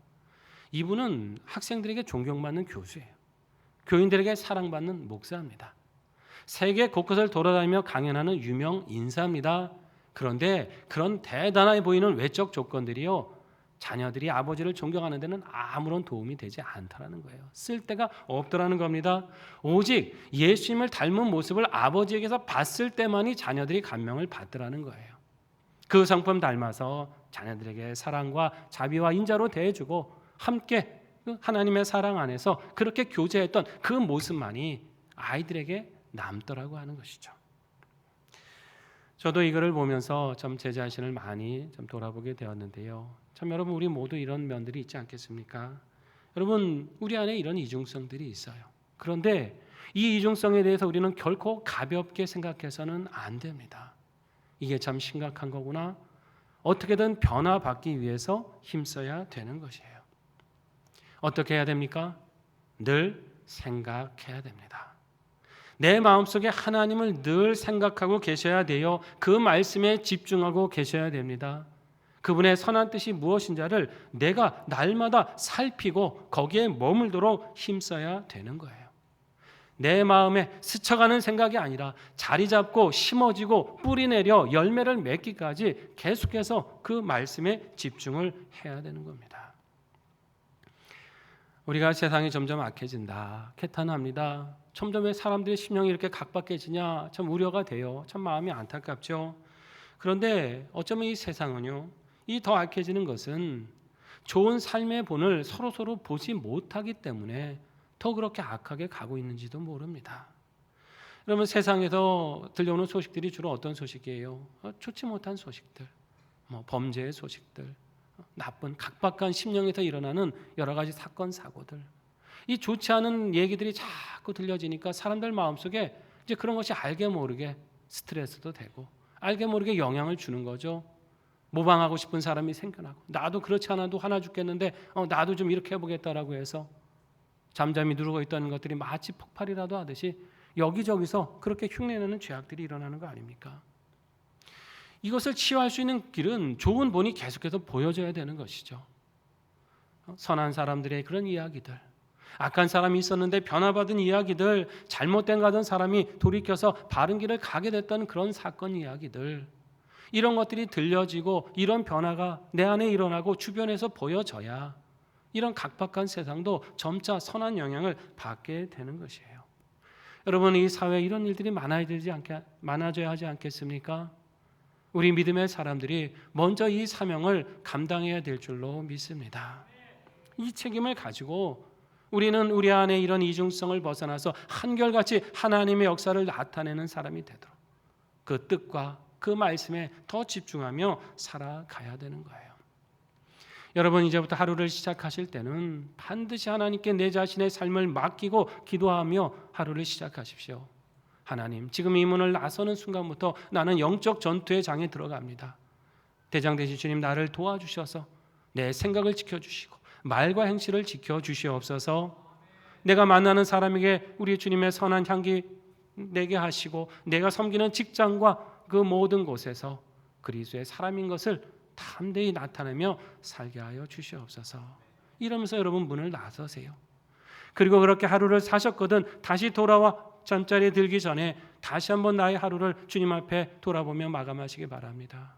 이분은 학생들에게 존경받는 교수예요. 교인들에게 사랑받는 목사입니다. 세계 곳곳을 돌아다니며 강연하는 유명 인사입니다. 그런데 그런 대단해 보이는 외적 조건들이요, 자녀들이 아버지를 존경하는 데는 아무런 도움이 되지 않다라는 거예요. 쓸데가 없더라는 겁니다. 오직 예수님을 닮은 모습을 아버지에게서 봤을 때만이 자녀들이 감명을 받더라는 거예요. 그 성품 닮아서 자녀들에게 사랑과 자비와 인자로 대해주고 함께 하나님의 사랑 안에서 그렇게 교제했던 그 모습만이 아이들에게 남더라고 하는 것이죠. 저도 이거를 보면서 좀 제 자신을 많이 좀 돌아보게 되었는데요. 참 여러분, 우리 모두 이런 면들이 있지 않겠습니까? 여러분, 우리 안에 이런 이중성들이 있어요. 그런데 이 이중성에 대해서 우리는 결코 가볍게 생각해서는 안 됩니다. 이게 참 심각한 거구나. 어떻게든 변화받기 위해서 힘써야 되는 것이에요. 어떻게 해야 됩니까? 늘 생각해야 됩니다. 내 마음속에 하나님을 늘 생각하고 계셔야 돼요. 그 말씀에 집중하고 계셔야 됩니다. 그분의 선한 뜻이 무엇인지를 내가 날마다 살피고 거기에 머물도록 힘써야 되는 거예요. 내 마음에 스쳐가는 생각이 아니라 자리 잡고 심어지고 뿌리 내려 열매를 맺기까지 계속해서 그 말씀에 집중을 해야 되는 겁니다. 우리가 세상이 점점 악해진다, 개탄합니다. 점점 왜 사람들의 심령이 이렇게 각박해지냐, 참 우려가 돼요. 참 마음이 안타깝죠. 그런데 어쩌면 이 세상은요, 이 더 악해지는 것은 좋은 삶의 본을 서로 보지 못하기 때문에 더 그렇게 악하게 가고 있는지도 모릅니다. 여러분, 세상에서 들려오는 소식들이 주로 어떤 소식이에요? 좋지 못한 소식들, 범죄의 소식들, 나쁜 각박한 심령에서 일어나는 여러 가지 사건 사고들, 이 좋지 않은 얘기들이 자꾸 들려지니까 사람들 마음속에 이제 그런 것이 알게 모르게 스트레스도 되고 알게 모르게 영향을 주는 거죠. 모방하고 싶은 사람이 생겨나고, 나도 그렇지 않아도 화나 죽겠는데 나도 좀 이렇게 해보겠다라고 해서 잠잠히 누르고 있던 것들이 마치 폭발이라도 하듯이 여기저기서 그렇게 흉내내는 죄악들이 일어나는 거 아닙니까? 이것을 치유할 수 있는 길은 좋은 본이 계속해서 보여져야 되는 것이죠. 선한 사람들의 그런 이야기들, 악한 사람이 있었는데 변화받은 이야기들, 잘못된 가던 사람이 돌이켜서 바른 길을 가게 됐던 그런 사건 이야기들, 이런 것들이 들려지고 이런 변화가 내 안에 일어나고 주변에서 보여져야 이런 각박한 세상도 점차 선한 영향을 받게 되는 것이에요. 여러분, 이 사회에 이런 일들이 많아져야 하지 않겠습니까? 우리 믿음의 사람들이 먼저 이 사명을 감당해야 될 줄로 믿습니다. 이 책임을 가지고 우리는 우리 안에 이런 이중성을 벗어나서 한결같이 하나님의 역사를 나타내는 사람이 되도록 그 뜻과 그 말씀에 더 집중하며 살아가야 되는 거예요. 여러분, 이제부터 하루를 시작하실 때는 반드시 하나님께 내 자신의 삶을 맡기고 기도하며 하루를 시작하십시오. 하나님, 지금 이 문을 나서는 순간부터 나는 영적 전투의 장에 들어갑니다. 대장 되신 주님, 나를 도와주셔서 내 생각을 지켜주시고 말과 행실을 지켜주시옵소서. 내가 만나는 사람에게 우리 주님의 선한 향기 내게 하시고 내가 섬기는 직장과 그 모든 곳에서 그리스도의 사람인 것을 담대히 나타내며 살게 하여 주시옵소서. 이러면서 여러분 문을 나서세요. 그리고 그렇게 하루를 사셨거든 다시 돌아와 잠자리에 들기 전에 다시 한번 나의 하루를 주님 앞에 돌아보며 마감하시기 바랍니다.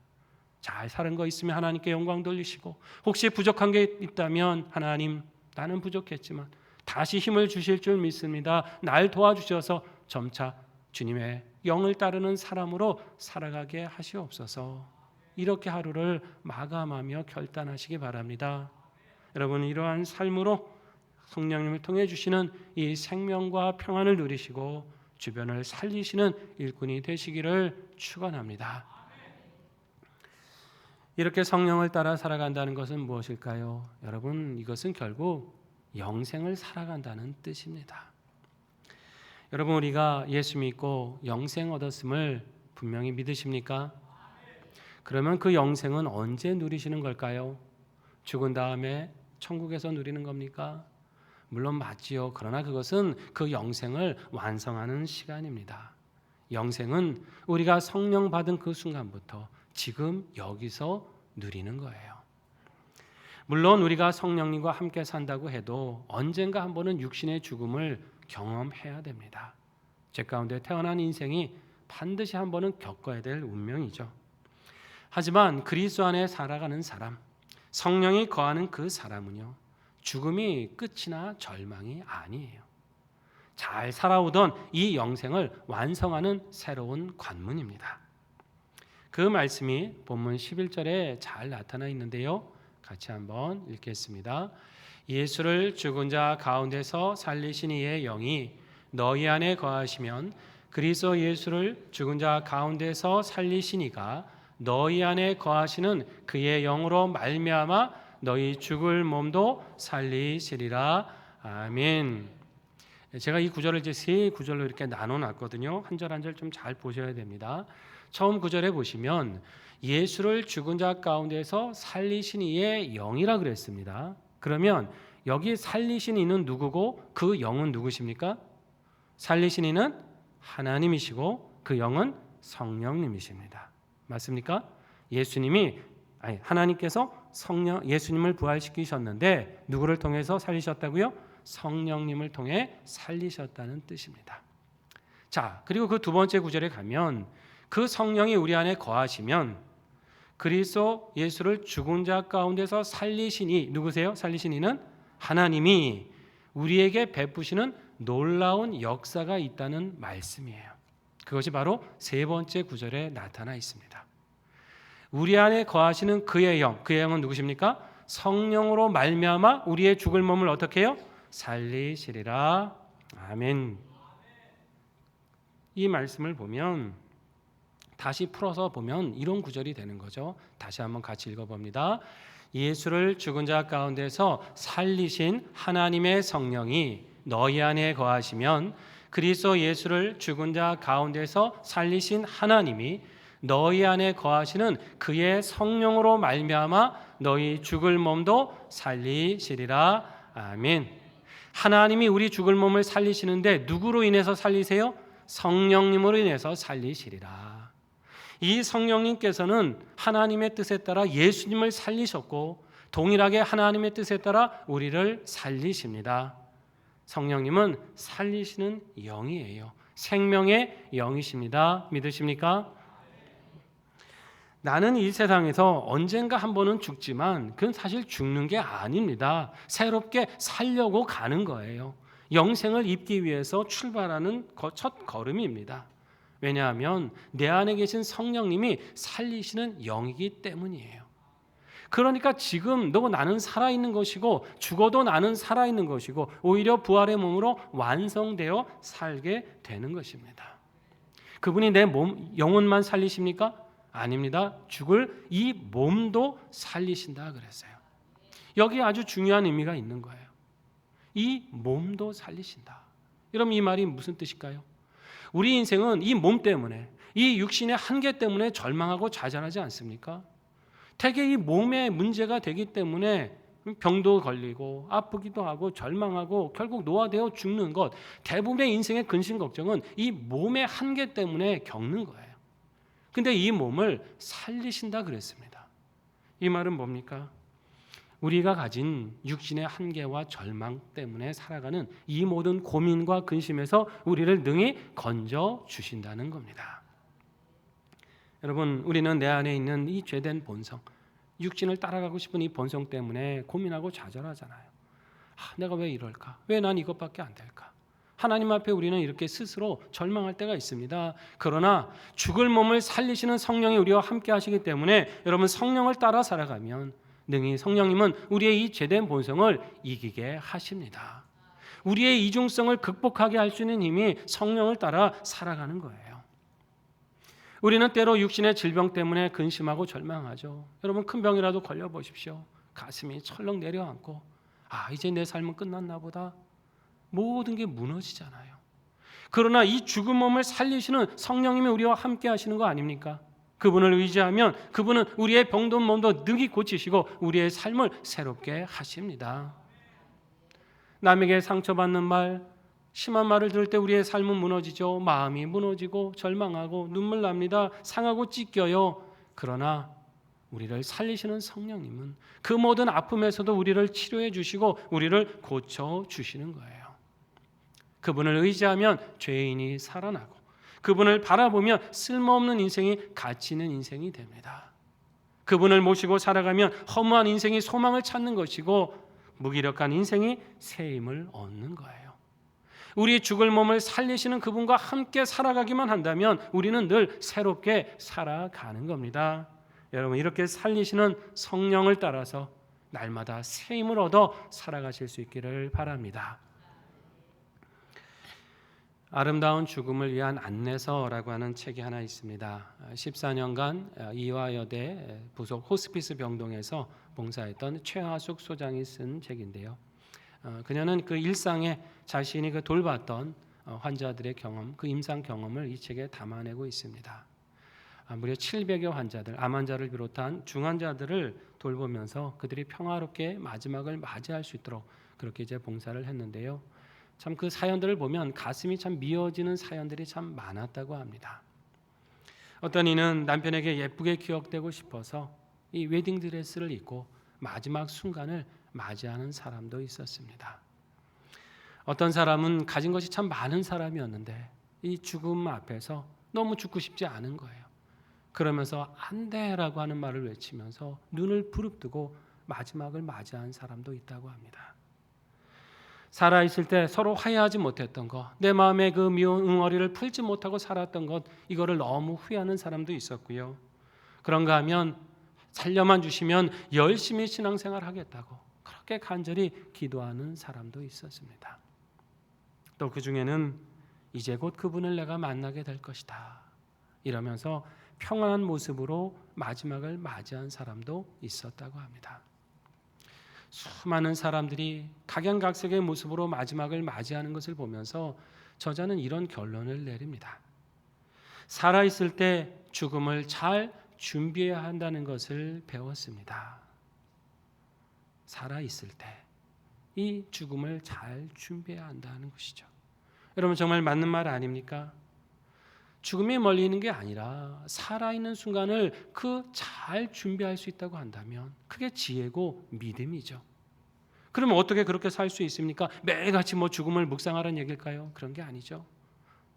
잘 사는 거 있으면 하나님께 영광 돌리시고, 혹시 부족한 게 있다면 하나님, 나는 부족했지만 다시 힘을 주실 줄 믿습니다. 날 도와주셔서 점차 주님의 영을 따르는 사람으로 살아가게 하시옵소서. 이렇게 하루를 마감하며 결단하시기 바랍니다. 여러분, 이러한 삶으로 성령님을 통해 주시는 이 생명과 평안을 누리시고 주변을 살리시는 일꾼이 되시기를 축원합니다. 이렇게 성령을 따라 살아간다는 것은 무엇일까요? 여러분, 이것은 결국 영생을 살아간다는 뜻입니다. 여러분, 우리가 예수 믿고 영생 얻었음을 분명히 믿으십니까? 그러면 그 영생은 언제 누리시는 걸까요? 죽은 다음에 천국에서 누리는 겁니까? 물론 맞지요. 그러나 그것은 그 영생을 완성하는 시간입니다. 영생은 우리가 성령 받은 그 순간부터 지금 여기서 누리는 거예요. 물론 우리가 성령님과 함께 산다고 해도 언젠가 한 번은 육신의 죽음을 경험해야 됩니다. 제 가운데 태어난 인생이 반드시 한 번은 겪어야 될 운명이죠. 하지만 그리스도 안에 살아가는 사람, 성령이 거하는 그 사람은요, 죽음이 끝이나 절망이 아니에요. 잘 살아오던 이 영생을 완성하는 새로운 관문입니다. 그 말씀이 본문 11절에 잘 나타나 있는데요. 같이 한번 읽겠습니다. 예수를 죽은 자 가운데서 살리신 이의 영이 너희 안에 거하시면 그리스도 예수를 죽은 자 가운데서 살리신 이가 너희 안에 거하시는 그의 영으로 말미암아 너희 죽을 몸도 살리시리라. 아멘. 제가 이 구절을 이제 세 구절로 이렇게 나눠 놨거든요. 한 절 한 절 좀 잘 보셔야 됩니다. 처음 구절에 보시면 예수를 죽은 자 가운데서 살리신 이의 영이라 그랬습니다. 그러면 여기 살리신 이는 누구고 그 영은 누구십니까? 살리신 이는 하나님이시고 그 영은 성령님이십니다. 맞습니까? 하나님께서 예수님을 부활시키셨는데 누구를 통해서 살리셨다고요? 성령님을 통해 살리셨다는 뜻입니다. 자, 그리고 그 두 번째 구절에 가면 그 성령이 우리 안에 거하시면 그리스도 예수를 죽은 자 가운데서 살리신 이 누구세요? 살리신 이는 하나님이 우리에게 베푸시는 놀라운 역사가 있다는 말씀이에요. 그것이 바로 세 번째 구절에 나타나 있습니다. 우리 안에 거하시는 그의 영, 그의 영은 누구십니까? 성령으로 말미암아 우리의 죽을 몸을 어떻게 해요? 살리시리라. 아멘. 이 말씀을 보면 다시 풀어서 보면 이런 구절이 되는 거죠. 다시 한번 같이 읽어봅니다. 예수를 죽은 자 가운데서 살리신 하나님의 성령이 너희 안에 거하시면 그리스도 예수를 죽은 자 가운데서 살리신 하나님이 너희 안에 거하시는 그의 성령으로 말미암아 너희 죽을 몸도 살리시리라. 아멘. 하나님이 우리 죽을 몸을 살리시는데 누구로 인해서 살리세요? 성령님으로 인해서 살리시리라. 이 성령님께서는 하나님의 뜻에 따라 예수님을 살리셨고 동일하게 하나님의 뜻에 따라 우리를 살리십니다. 성령님은 살리시는 영이에요. 생명의 영이십니다. 믿으십니까? 나는 이 세상에서 언젠가 한 번은 죽지만 그건 사실 죽는 게 아닙니다. 새롭게 살려고 가는 거예요. 영생을 입기 위해서 출발하는 첫 걸음입니다. 왜냐하면 내 안에 계신 성령님이 살리시는 영이기 때문이에요. 그러니까 지금 너 나는 살아있는 것이고 죽어도 나는 살아있는 것이고 오히려 부활의 몸으로 완성되어 살게 되는 것입니다. 그분이 내 영혼만 살리십니까? 아닙니다. 죽을 이 몸도 살리신다 그랬어요. 여기 아주 중요한 의미가 있는 거예요. 이 몸도 살리신다. 여러분 이 말이 무슨 뜻일까요? 우리 인생은 이 몸 때문에 이 육신의 한계 때문에 절망하고 좌절하지 않습니까? 대개 이 몸에 문제가 되기 때문에 병도 걸리고 아프기도 하고 절망하고 결국 노화되어 죽는 것, 대부분의 인생의 근심 걱정은 이 몸의 한계 때문에 겪는 거예요. 근데 이 몸을 살리신다 그랬습니다. 이 말은 뭡니까? 우리가 가진 육신의 한계와 절망 때문에 살아가는 이 모든 고민과 근심에서 우리를 능히 건져 주신다는 겁니다. 여러분, 우리는 내 안에 있는 이 죄된 본성, 육신을 따라가고 싶은 이 본성 때문에 고민하고 좌절하잖아요. 내가 왜 이럴까? 왜 난 이것밖에 안 될까? 하나님 앞에 우리는 이렇게 스스로 절망할 때가 있습니다. 그러나 죽을 몸을 살리시는 성령이 우리와 함께 하시기 때문에 여러분 성령을 따라 살아가면 능히 성령님은 우리의 이 죄된 본성을 이기게 하십니다. 우리의 이중성을 극복하게 할 수 있는 힘이 성령을 따라 살아가는 거예요. 우리는 때로 육신의 질병 때문에 근심하고 절망하죠. 여러분 큰 병이라도 걸려보십시오. 가슴이 철렁 내려앉고 이제 내 삶은 끝났나 보다. 모든 게 무너지잖아요. 그러나 이 죽은 몸을 살리시는 성령님이 우리와 함께 하시는 거 아닙니까? 그분을 의지하면 그분은 우리의 병든 몸도 능히 고치시고 우리의 삶을 새롭게 하십니다. 남에게 상처받는 말, 심한 말을 들을 때 우리의 삶은 무너지죠. 마음이 무너지고 절망하고 눈물 납니다. 상하고 찢겨요. 그러나 우리를 살리시는 성령님은 그 모든 아픔에서도 우리를 치료해 주시고 우리를 고쳐 주시는 거예요. 그분을 의지하면 죄인이 살아나고 그분을 바라보면 쓸모없는 인생이 가치 있는 인생이 됩니다. 그분을 모시고 살아가면 허무한 인생이 소망을 찾는 것이고 무기력한 인생이 새 힘을 얻는 거예요. 우리 죽을 몸을 살리시는 그분과 함께 살아가기만 한다면 우리는 늘 새롭게 살아가는 겁니다. 여러분, 이렇게 살리시는 성령을 따라서 날마다 새 힘을 얻어 살아가실 수 있기를 바랍니다. 아름다운 죽음을 위한 안내서라고 하는 책이 하나 있습니다. 14년간 이화여대 부속 호스피스 병동에서 봉사했던 최하숙 소장이 쓴 책인데요. 그녀는 그 일상에 자신이 그 돌봤던 환자들의 경험, 그 임상 경험을 이 책에 담아내고 있습니다. 무려 700여 환자들, 암 환자를 비롯한 중환자들을 돌보면서 그들이 평화롭게 마지막을 맞이할 수 있도록 그렇게 이제 봉사를 했는데요. 참 그 사연들을 보면 가슴이 참 미어지는 사연들이 참 많았다고 합니다. 어떤 이는 남편에게 예쁘게 기억되고 싶어서 이 웨딩 드레스를 입고 마지막 순간을 맞이하는 사람도 있었습니다. 어떤 사람은 가진 것이 참 많은 사람이었는데 이 죽음 앞에서 너무 죽고 싶지 않은 거예요. 그러면서 안 돼라고 하는 말을 외치면서 눈을 부릅뜨고 마지막을 맞이한 사람도 있다고 합니다. 살아있을 때 서로 화해하지 못했던 것, 내 마음의 그 미운 응어리를 풀지 못하고 살았던 것, 이거를 너무 후회하는 사람도 있었고요. 그런가 하면 살려만 주시면 열심히 신앙생활 하겠다고 그렇게 간절히 기도하는 사람도 있었습니다. 또 그 중에는 이제 곧 그분을 내가 만나게 될 것이다 이러면서 평안한 모습으로 마지막을 맞이한 사람도 있었다고 합니다. 수많은 사람들이 각양각색의 모습으로 마지막을 맞이하는 것을 보면서 저자는 이런 결론을 내립니다. 살아있을 때 죽음을 잘 준비해야 한다는 것을 배웠습니다. 살아있을 때 이 죽음을 잘 준비해야 한다는 것이죠. 여러분, 정말 맞는 말 아닙니까? 죽음이 멀리 있는 게 아니라 살아있는 순간을 그 잘 준비할 수 있다고 한다면 그게 지혜고 믿음이죠. 그러면 어떻게 그렇게 살 수 있습니까? 매일같이 죽음을 묵상하라는 얘기일까요? 그런 게 아니죠.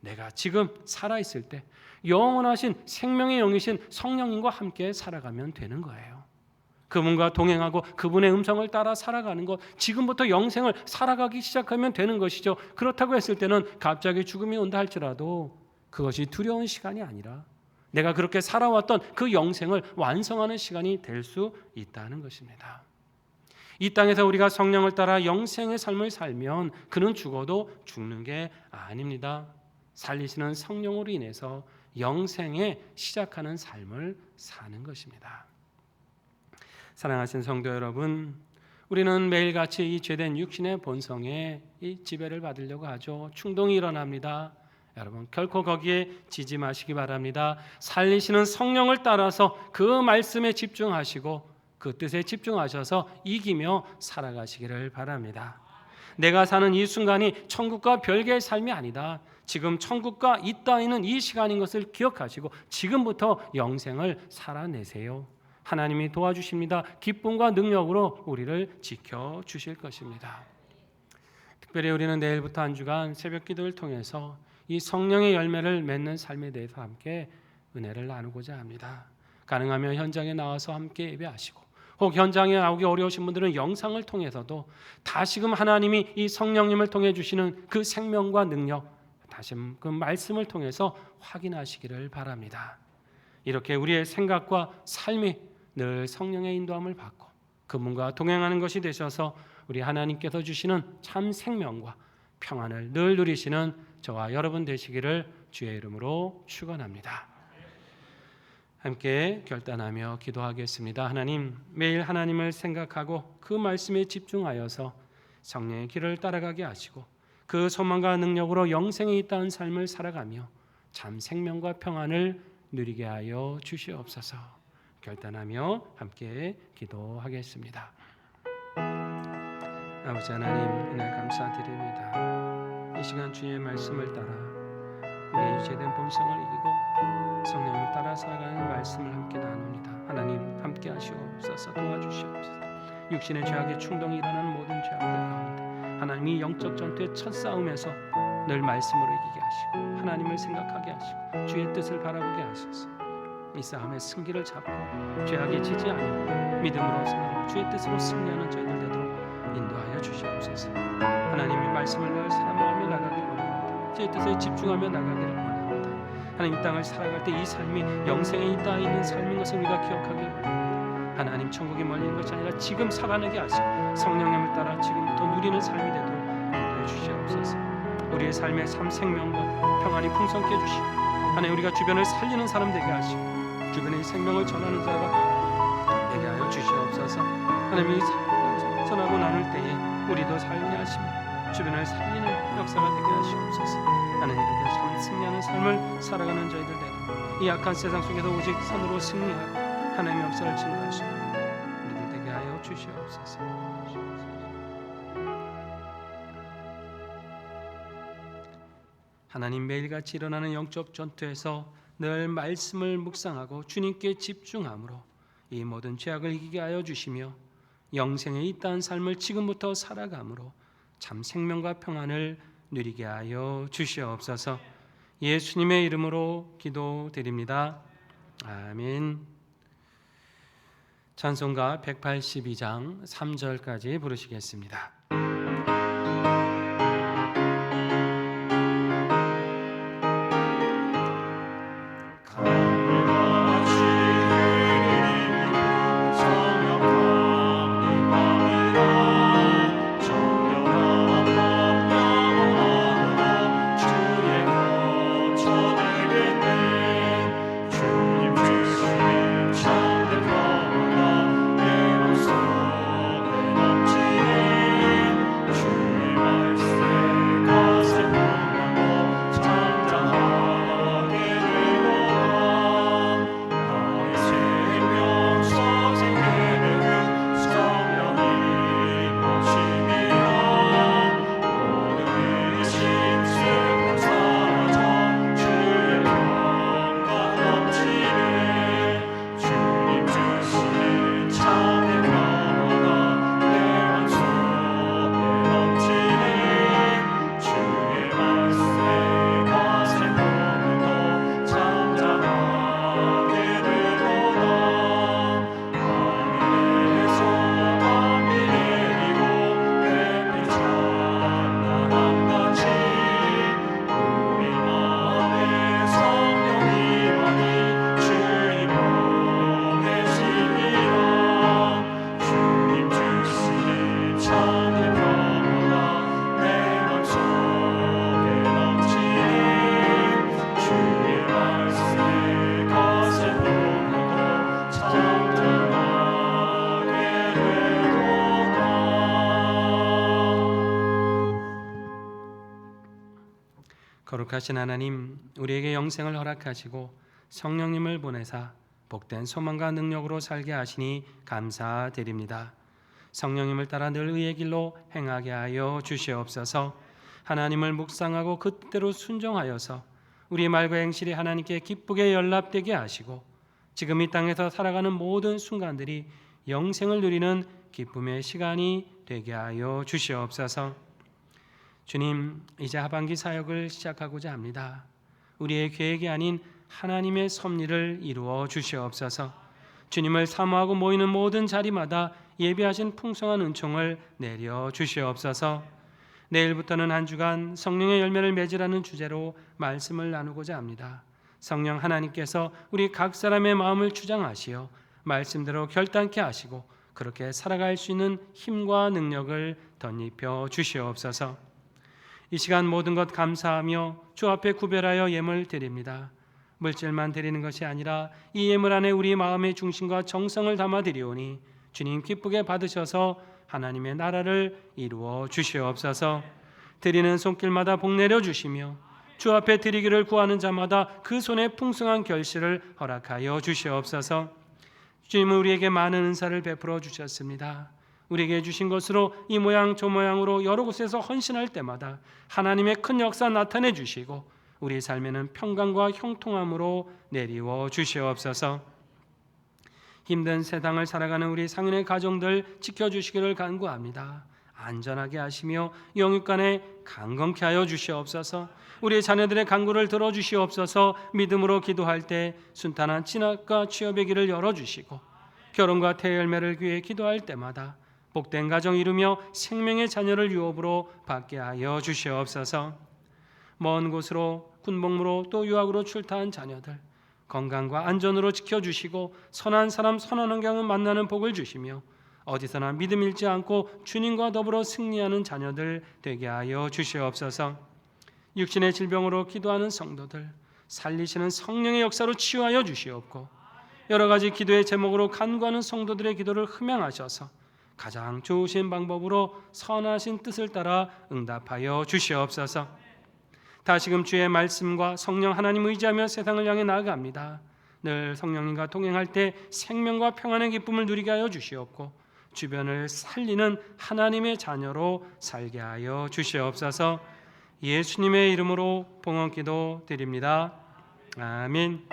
내가 지금 살아있을 때 영원하신 생명의 영이신 성령님과 함께 살아가면 되는 거예요. 그분과 동행하고 그분의 음성을 따라 살아가는 것, 지금부터 영생을 살아가기 시작하면 되는 것이죠. 그렇다고 했을 때는 갑자기 죽음이 온다 할지라도 그것이 두려운 시간이 아니라 내가 그렇게 살아왔던 그 영생을 완성하는 시간이 될 수 있다는 것입니다. 이 땅에서 우리가 성령을 따라 영생의 삶을 살면 그는 죽어도 죽는 게 아닙니다. 살리시는 성령으로 인해서 영생에 시작하는 삶을 사는 것입니다. 사랑하신 성도 여러분, 우리는 매일같이 이 죄된 육신의 본성에 이 지배를 받으려고 하죠. 충동이 일어납니다. 여러분, 결코 거기에 지지 마시기 바랍니다. 살리시는 성령을 따라서 그 말씀에 집중하시고 그 뜻에 집중하셔서 이기며 살아가시기를 바랍니다. 내가 사는 이 순간이 천국과 별개의 삶이 아니다. 지금 천국과 이 땅에 있는 이 시간인 것을 기억하시고 지금부터 영생을 살아내세요. 하나님이 도와주십니다. 기쁨과 능력으로 우리를 지켜주실 것입니다. 특별히 우리는 내일부터 한 주간 새벽 기도를 통해서 이 성령의 열매를 맺는 삶에 대해서 함께 은혜를 나누고자 합니다. 가능하면 현장에 나와서 함께 예배하시고 혹 현장에 나오기 어려우신 분들은 영상을 통해서도 다시금 하나님이 이 성령님을 통해 주시는 그 생명과 능력, 다시 그 말씀을 통해서 확인하시기를 바랍니다. 이렇게 우리의 생각과 삶이 늘 성령의 인도함을 받고 그분과 동행하는 것이 되셔서 우리 하나님께서 주시는 참 생명과 평안을 늘 누리시는 저와 여러분 되시기를 주의 이름으로 축원합니다. 함께 결단하며 기도하겠습니다. 하나님, 매일 하나님을 생각하고 그 말씀에 집중하여서 성령의 길을 따라가게 하시고 그 소망과 능력으로 영생에 있다는 삶을 살아가며 참 생명과 평안을 누리게 하여 주시옵소서. 결단하며 함께 기도하겠습니다. 아버지 하나님, 은혜 감사드립니다. 이 시간 주의 말씀을 따라 우리의 죄된 본성을 이기고 성령을 따라 살아가는 말씀을 함께 나눕니다. 하나님 함께 하시옵소서. 도와주시옵소서. 육신의 죄악의 충동이 일어나는 모든 죄악들 가운데 하나님이 영적 전투의 첫 싸움에서 늘 말씀으로 이기게 하시고 하나님을 생각하게 하시고 주의 뜻을 바라보게 하소서. 이 싸움의 승기를 잡고 죄악에 지지 아니하고 믿음으로 살아 주의 뜻으로 승리하는 저희들 되도록 인도하여 주시옵소서. 하나님의 말씀을 늘 사모하며 나가기를 원합니다. 주의 뜻에 집중하며 나가기를 원합니다. 하나님 이 땅을 살아갈 때 이 삶이 영생에 있다 있는 삶인 것을 우리가 기억하기를 원합니다. 하나님 천국이 멀리 있는 것이 아니라 지금 살아내게 하시고 성령님을 따라 지금부터 누리는 삶이 되도록 인도해 주시옵소서. 우리의 삶의 삶 생명과 평안이 풍성케 해주시고 하나님 우리가 주변을 살리는 사람 되게 하시고 주변의 생명을 전하는 자가 되게 하여 주시옵소서. 하나님이 전하고 나눌 때에 우리도 살게 하시며 주변을 살리는 역사가 되게 하시옵소서. 하나님 이렇게 참 승리하는 삶을 살아가는 저희들 되도록 이 악한 세상 속에서 오직 선으로 승리하고 하나님의 역사를 증거하시고 우리들 되게 하여 주시옵소서. 하나님 매일같이 일어나는 영적 전투에서 늘 말씀을 묵상하고 주님께 집중함으로 이 모든 죄악을 이기게 하여 주시며 영생에 있다는 삶을 지금부터 살아감으로 참 생명과 평안을 누리게 하여 주시옵소서. 예수님의 이름으로 기도드립니다. 아멘. 찬송가 182장 3절까지 부르시겠습니다. 거룩하신 하나님, 우리에게 영생을 허락하시고 성령님을 보내사 복된 소망과 능력으로 살게 하시니 감사드립니다. 성령님을 따라 늘 의의 길로 행하게 하여 주시옵소서. 하나님을 묵상하고 그대로 순종하여서 우리 말과 행실이 하나님께 기쁘게 연락되게 하시고 지금 이 땅에서 살아가는 모든 순간들이 영생을 누리는 기쁨의 시간이 되게 하여 주시옵소서. 주님, 이제 하반기 사역을 시작하고자 합니다. 우리의 계획이 아닌 하나님의 섭리를 이루어 주시옵소서. 주님을 사모하고 모이는 모든 자리마다 예비하신 풍성한 은총을 내려 주시옵소서. 내일부터는 한 주간 성령의 열매를 맺으라는 주제로 말씀을 나누고자 합니다. 성령 하나님께서 우리 각 사람의 마음을 주장하시어 말씀대로 결단케 하시고 그렇게 살아갈 수 있는 힘과 능력을 덧입혀 주시옵소서. 이 시간 모든 것 감사하며 주 앞에 구별하여 예물 드립니다. 물질만 드리는 것이 아니라 이 예물 안에 우리 마음의 중심과 정성을 담아 드리오니 주님 기쁘게 받으셔서 하나님의 나라를 이루어 주시옵소서. 드리는 손길마다 복 내려 주시며 주 앞에 드리기를 구하는 자마다 그 손에 풍성한 결실을 허락하여 주시옵소서. 주님은 우리에게 많은 은사를 베풀어 주셨습니다. 우리에게 주신 것으로 이 모양 저 모양으로 여러 곳에서 헌신할 때마다 하나님의 큰 역사 나타내 주시고 우리 삶에는 평강과 형통함으로 내리워 주시옵소서. 힘든 세상을 살아가는 우리 상인의 가정들 지켜주시기를 간구합니다. 안전하게 하시며 영육간에 강건케 하여 주시옵소서. 우리의 자녀들의 간구를 들어주시옵소서. 믿음으로 기도할 때 순탄한 진학과 취업의 길을 열어주시고 결혼과 태의 열매를 위해 기도할 때마다 복된 가정 이루며 생명의 자녀를 유업으로 받게 하여 주시옵소서. 먼 곳으로 군복무로 또 유학으로 출타한 자녀들 건강과 안전으로 지켜주시고 선한 사람 선한 환경을 만나는 복을 주시며 어디서나 믿음 잃지 않고 주님과 더불어 승리하는 자녀들 되게 하여 주시옵소서. 육신의 질병으로 기도하는 성도들 살리시는 성령의 역사로 치유하여 주시옵고 여러 가지 기도의 제목으로 간구하는 성도들의 기도를 흠양하셔서 가장 좋으신 방법으로 선하신 뜻을 따라 응답하여 주시옵소서. 다시금 주의 말씀과 성령 하나님 의지하며 세상을 향해 나아갑니다. 늘 성령님과 동행할 때 생명과 평안의 기쁨을 누리게 하여 주시옵고 주변을 살리는 하나님의 자녀로 살게 하여 주시옵소서. 예수님의 이름으로 봉헌기도 드립니다. 아멘.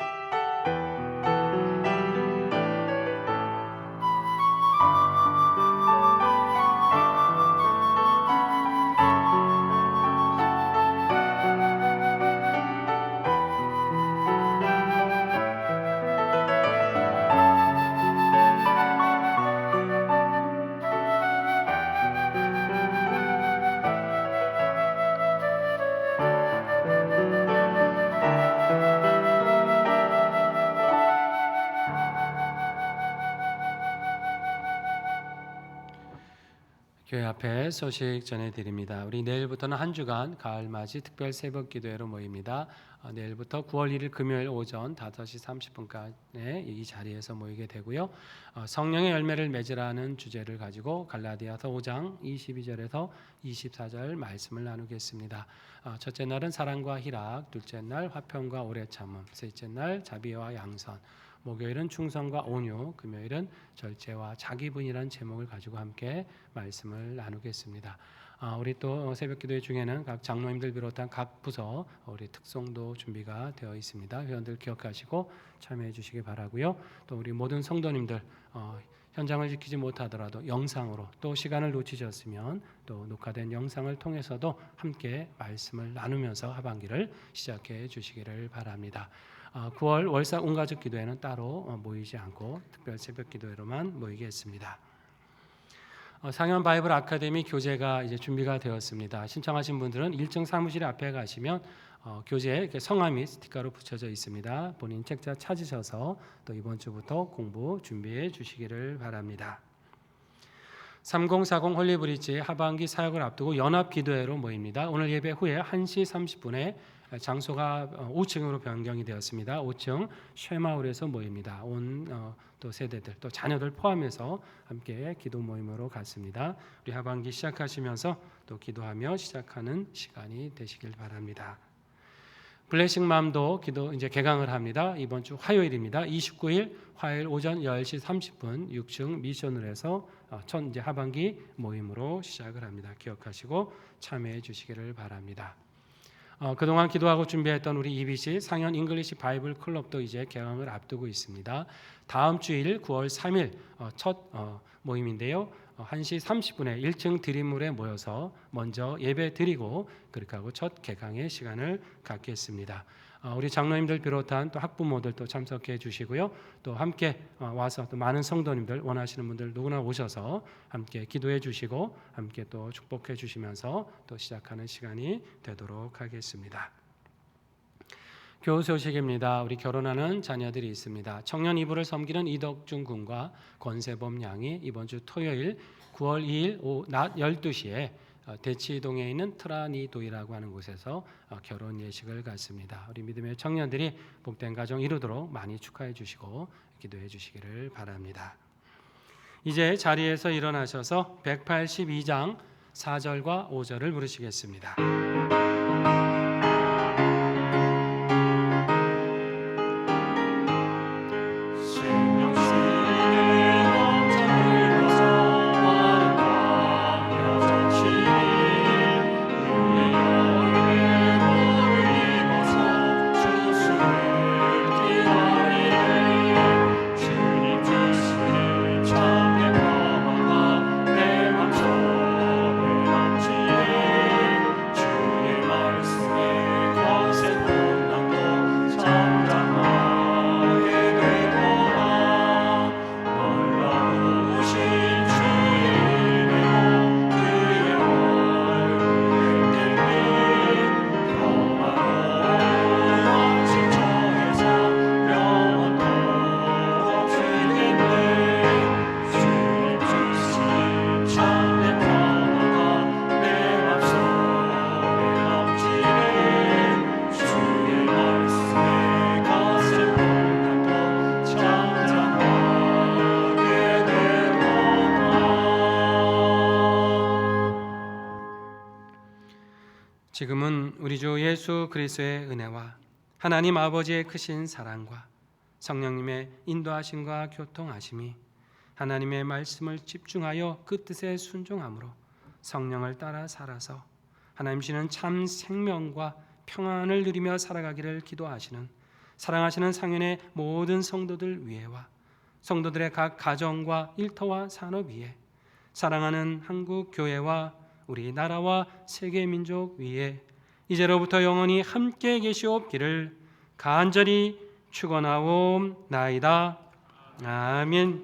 교회 앞에 소식 전해드립니다. 우리 내일부터는 한 주간 가을맞이 특별 새벽기도회로 모입니다. 내일부터 9월 1일 금요일 오전 5시 30분까지 이 자리에서 모이게 되고요. 성령의 열매를 맺으라는 주제를 가지고 갈라디아서 5장 22절에서 24절 말씀을 나누겠습니다. 첫째 날은 사랑과 희락, 둘째 날 화평과 오래 참음, 셋째 날 자비와 양선, 목요일은 충성과 온유, 금요일은 절제와 자기분이라는 제목을 가지고 함께 말씀을 나누겠습니다. 우리 또 새벽기도회 중에는 각 장로님들 비롯한 각 부서 우리 특송도 준비가 되어 있습니다. 회원들 기억하시고 참여해 주시기 바라고요. 또 우리 모든 성도님들 현장을 지키지 못하더라도 영상으로 또 시간을 놓치셨으면 또 녹화된 영상을 통해서도 함께 말씀을 나누면서 하반기를 시작해 주시기를 바랍니다. 9월 월사 온가족 기도회는 따로 모이지 않고 특별 새벽 기도회로만 모이겠습니다. 상현 바이블 아카데미 교재가 이제 준비가 되었습니다. 신청하신 분들은 1층 사무실 앞에 가시면 교재에 성함이 스티커로 붙여져 있습니다. 본인 책자 찾으셔서 또 이번 주부터 공부 준비해 주시기를 바랍니다. 3040 홀리브리지 하반기 사역을 앞두고 연합 기도회로 모입니다. 오늘 예배 후에 1시 30분에 장소가 5층으로 변경이 되었습니다. 5층 쉐마울에서 모입니다. 또 세대들 또 자녀들 포함해서 함께 기도 모임으로 갔습니다. 우리 하반기 시작하시면서 또 기도하며 시작하는 시간이 되시길 바랍니다. 블레싱맘도 기도 이제 개강을 합니다. 이번 주 화요일입니다. 29일 화요일 오전 10시 30분 6층 미션을 해서 첫 이제 하반기 모임으로 시작을 합니다. 기억하시고 참여해 주시기를 바랍니다. 그동안 기도하고 준비했던 우리 EBC 상현 잉글리시 바이블 클럽도 이제 개강을 앞두고 있습니다. 다음 주일 9월 3일 첫 모임인데요. 1시 30분에 1층 드림물에 모여서 먼저 예배 드리고 그렇게 하고 첫 개강의 시간을 갖겠습니다. 우리 장로님들 비롯한 또 학부모들 또 참석해 주시고요. 또 함께 와서 또 많은 성도님들 원하시는 분들 누구나 오셔서 함께 기도해 주시고 함께 또 축복해 주시면서 또 시작하는 시간이 되도록 하겠습니다. 교우 소식입니다. 우리 결혼하는 자녀들이 있습니다. 청년 이부를 섬기는 이덕중 군과 권세범 양이 이번 주 토요일 9월 2일 낮 12시에 대치동에 있는 트라니도이라고 하는 곳에서 결혼 예식을 갖습니다. 우리 믿음의 청년들이 복된 가정 이루도록 많이 축하해 주시고 기도해 주시기를 바랍니다. 이제 자리에서 일어나셔서 182장 4절과 5절을 부르시겠습니다. 지금은 우리 주 예수 그리스도의 은혜와 하나님 아버지의 크신 사랑과 성령님의 인도하심과 교통하심이 하나님의 말씀을 집중하여 그 뜻에 순종함으로 성령을 따라 살아서 하나님 주시는 참 생명과 평안을 누리며 살아가기를 기도하시는 사랑하시는 상연의 모든 성도들 위에와 성도들의 각 가정과 일터와 산업 위에 사랑하는 한국 교회와 우리나라와 세계 민족 위에 이제로부터 영원히 함께 계시옵기를 간절히 축원하옵나이다. 아멘.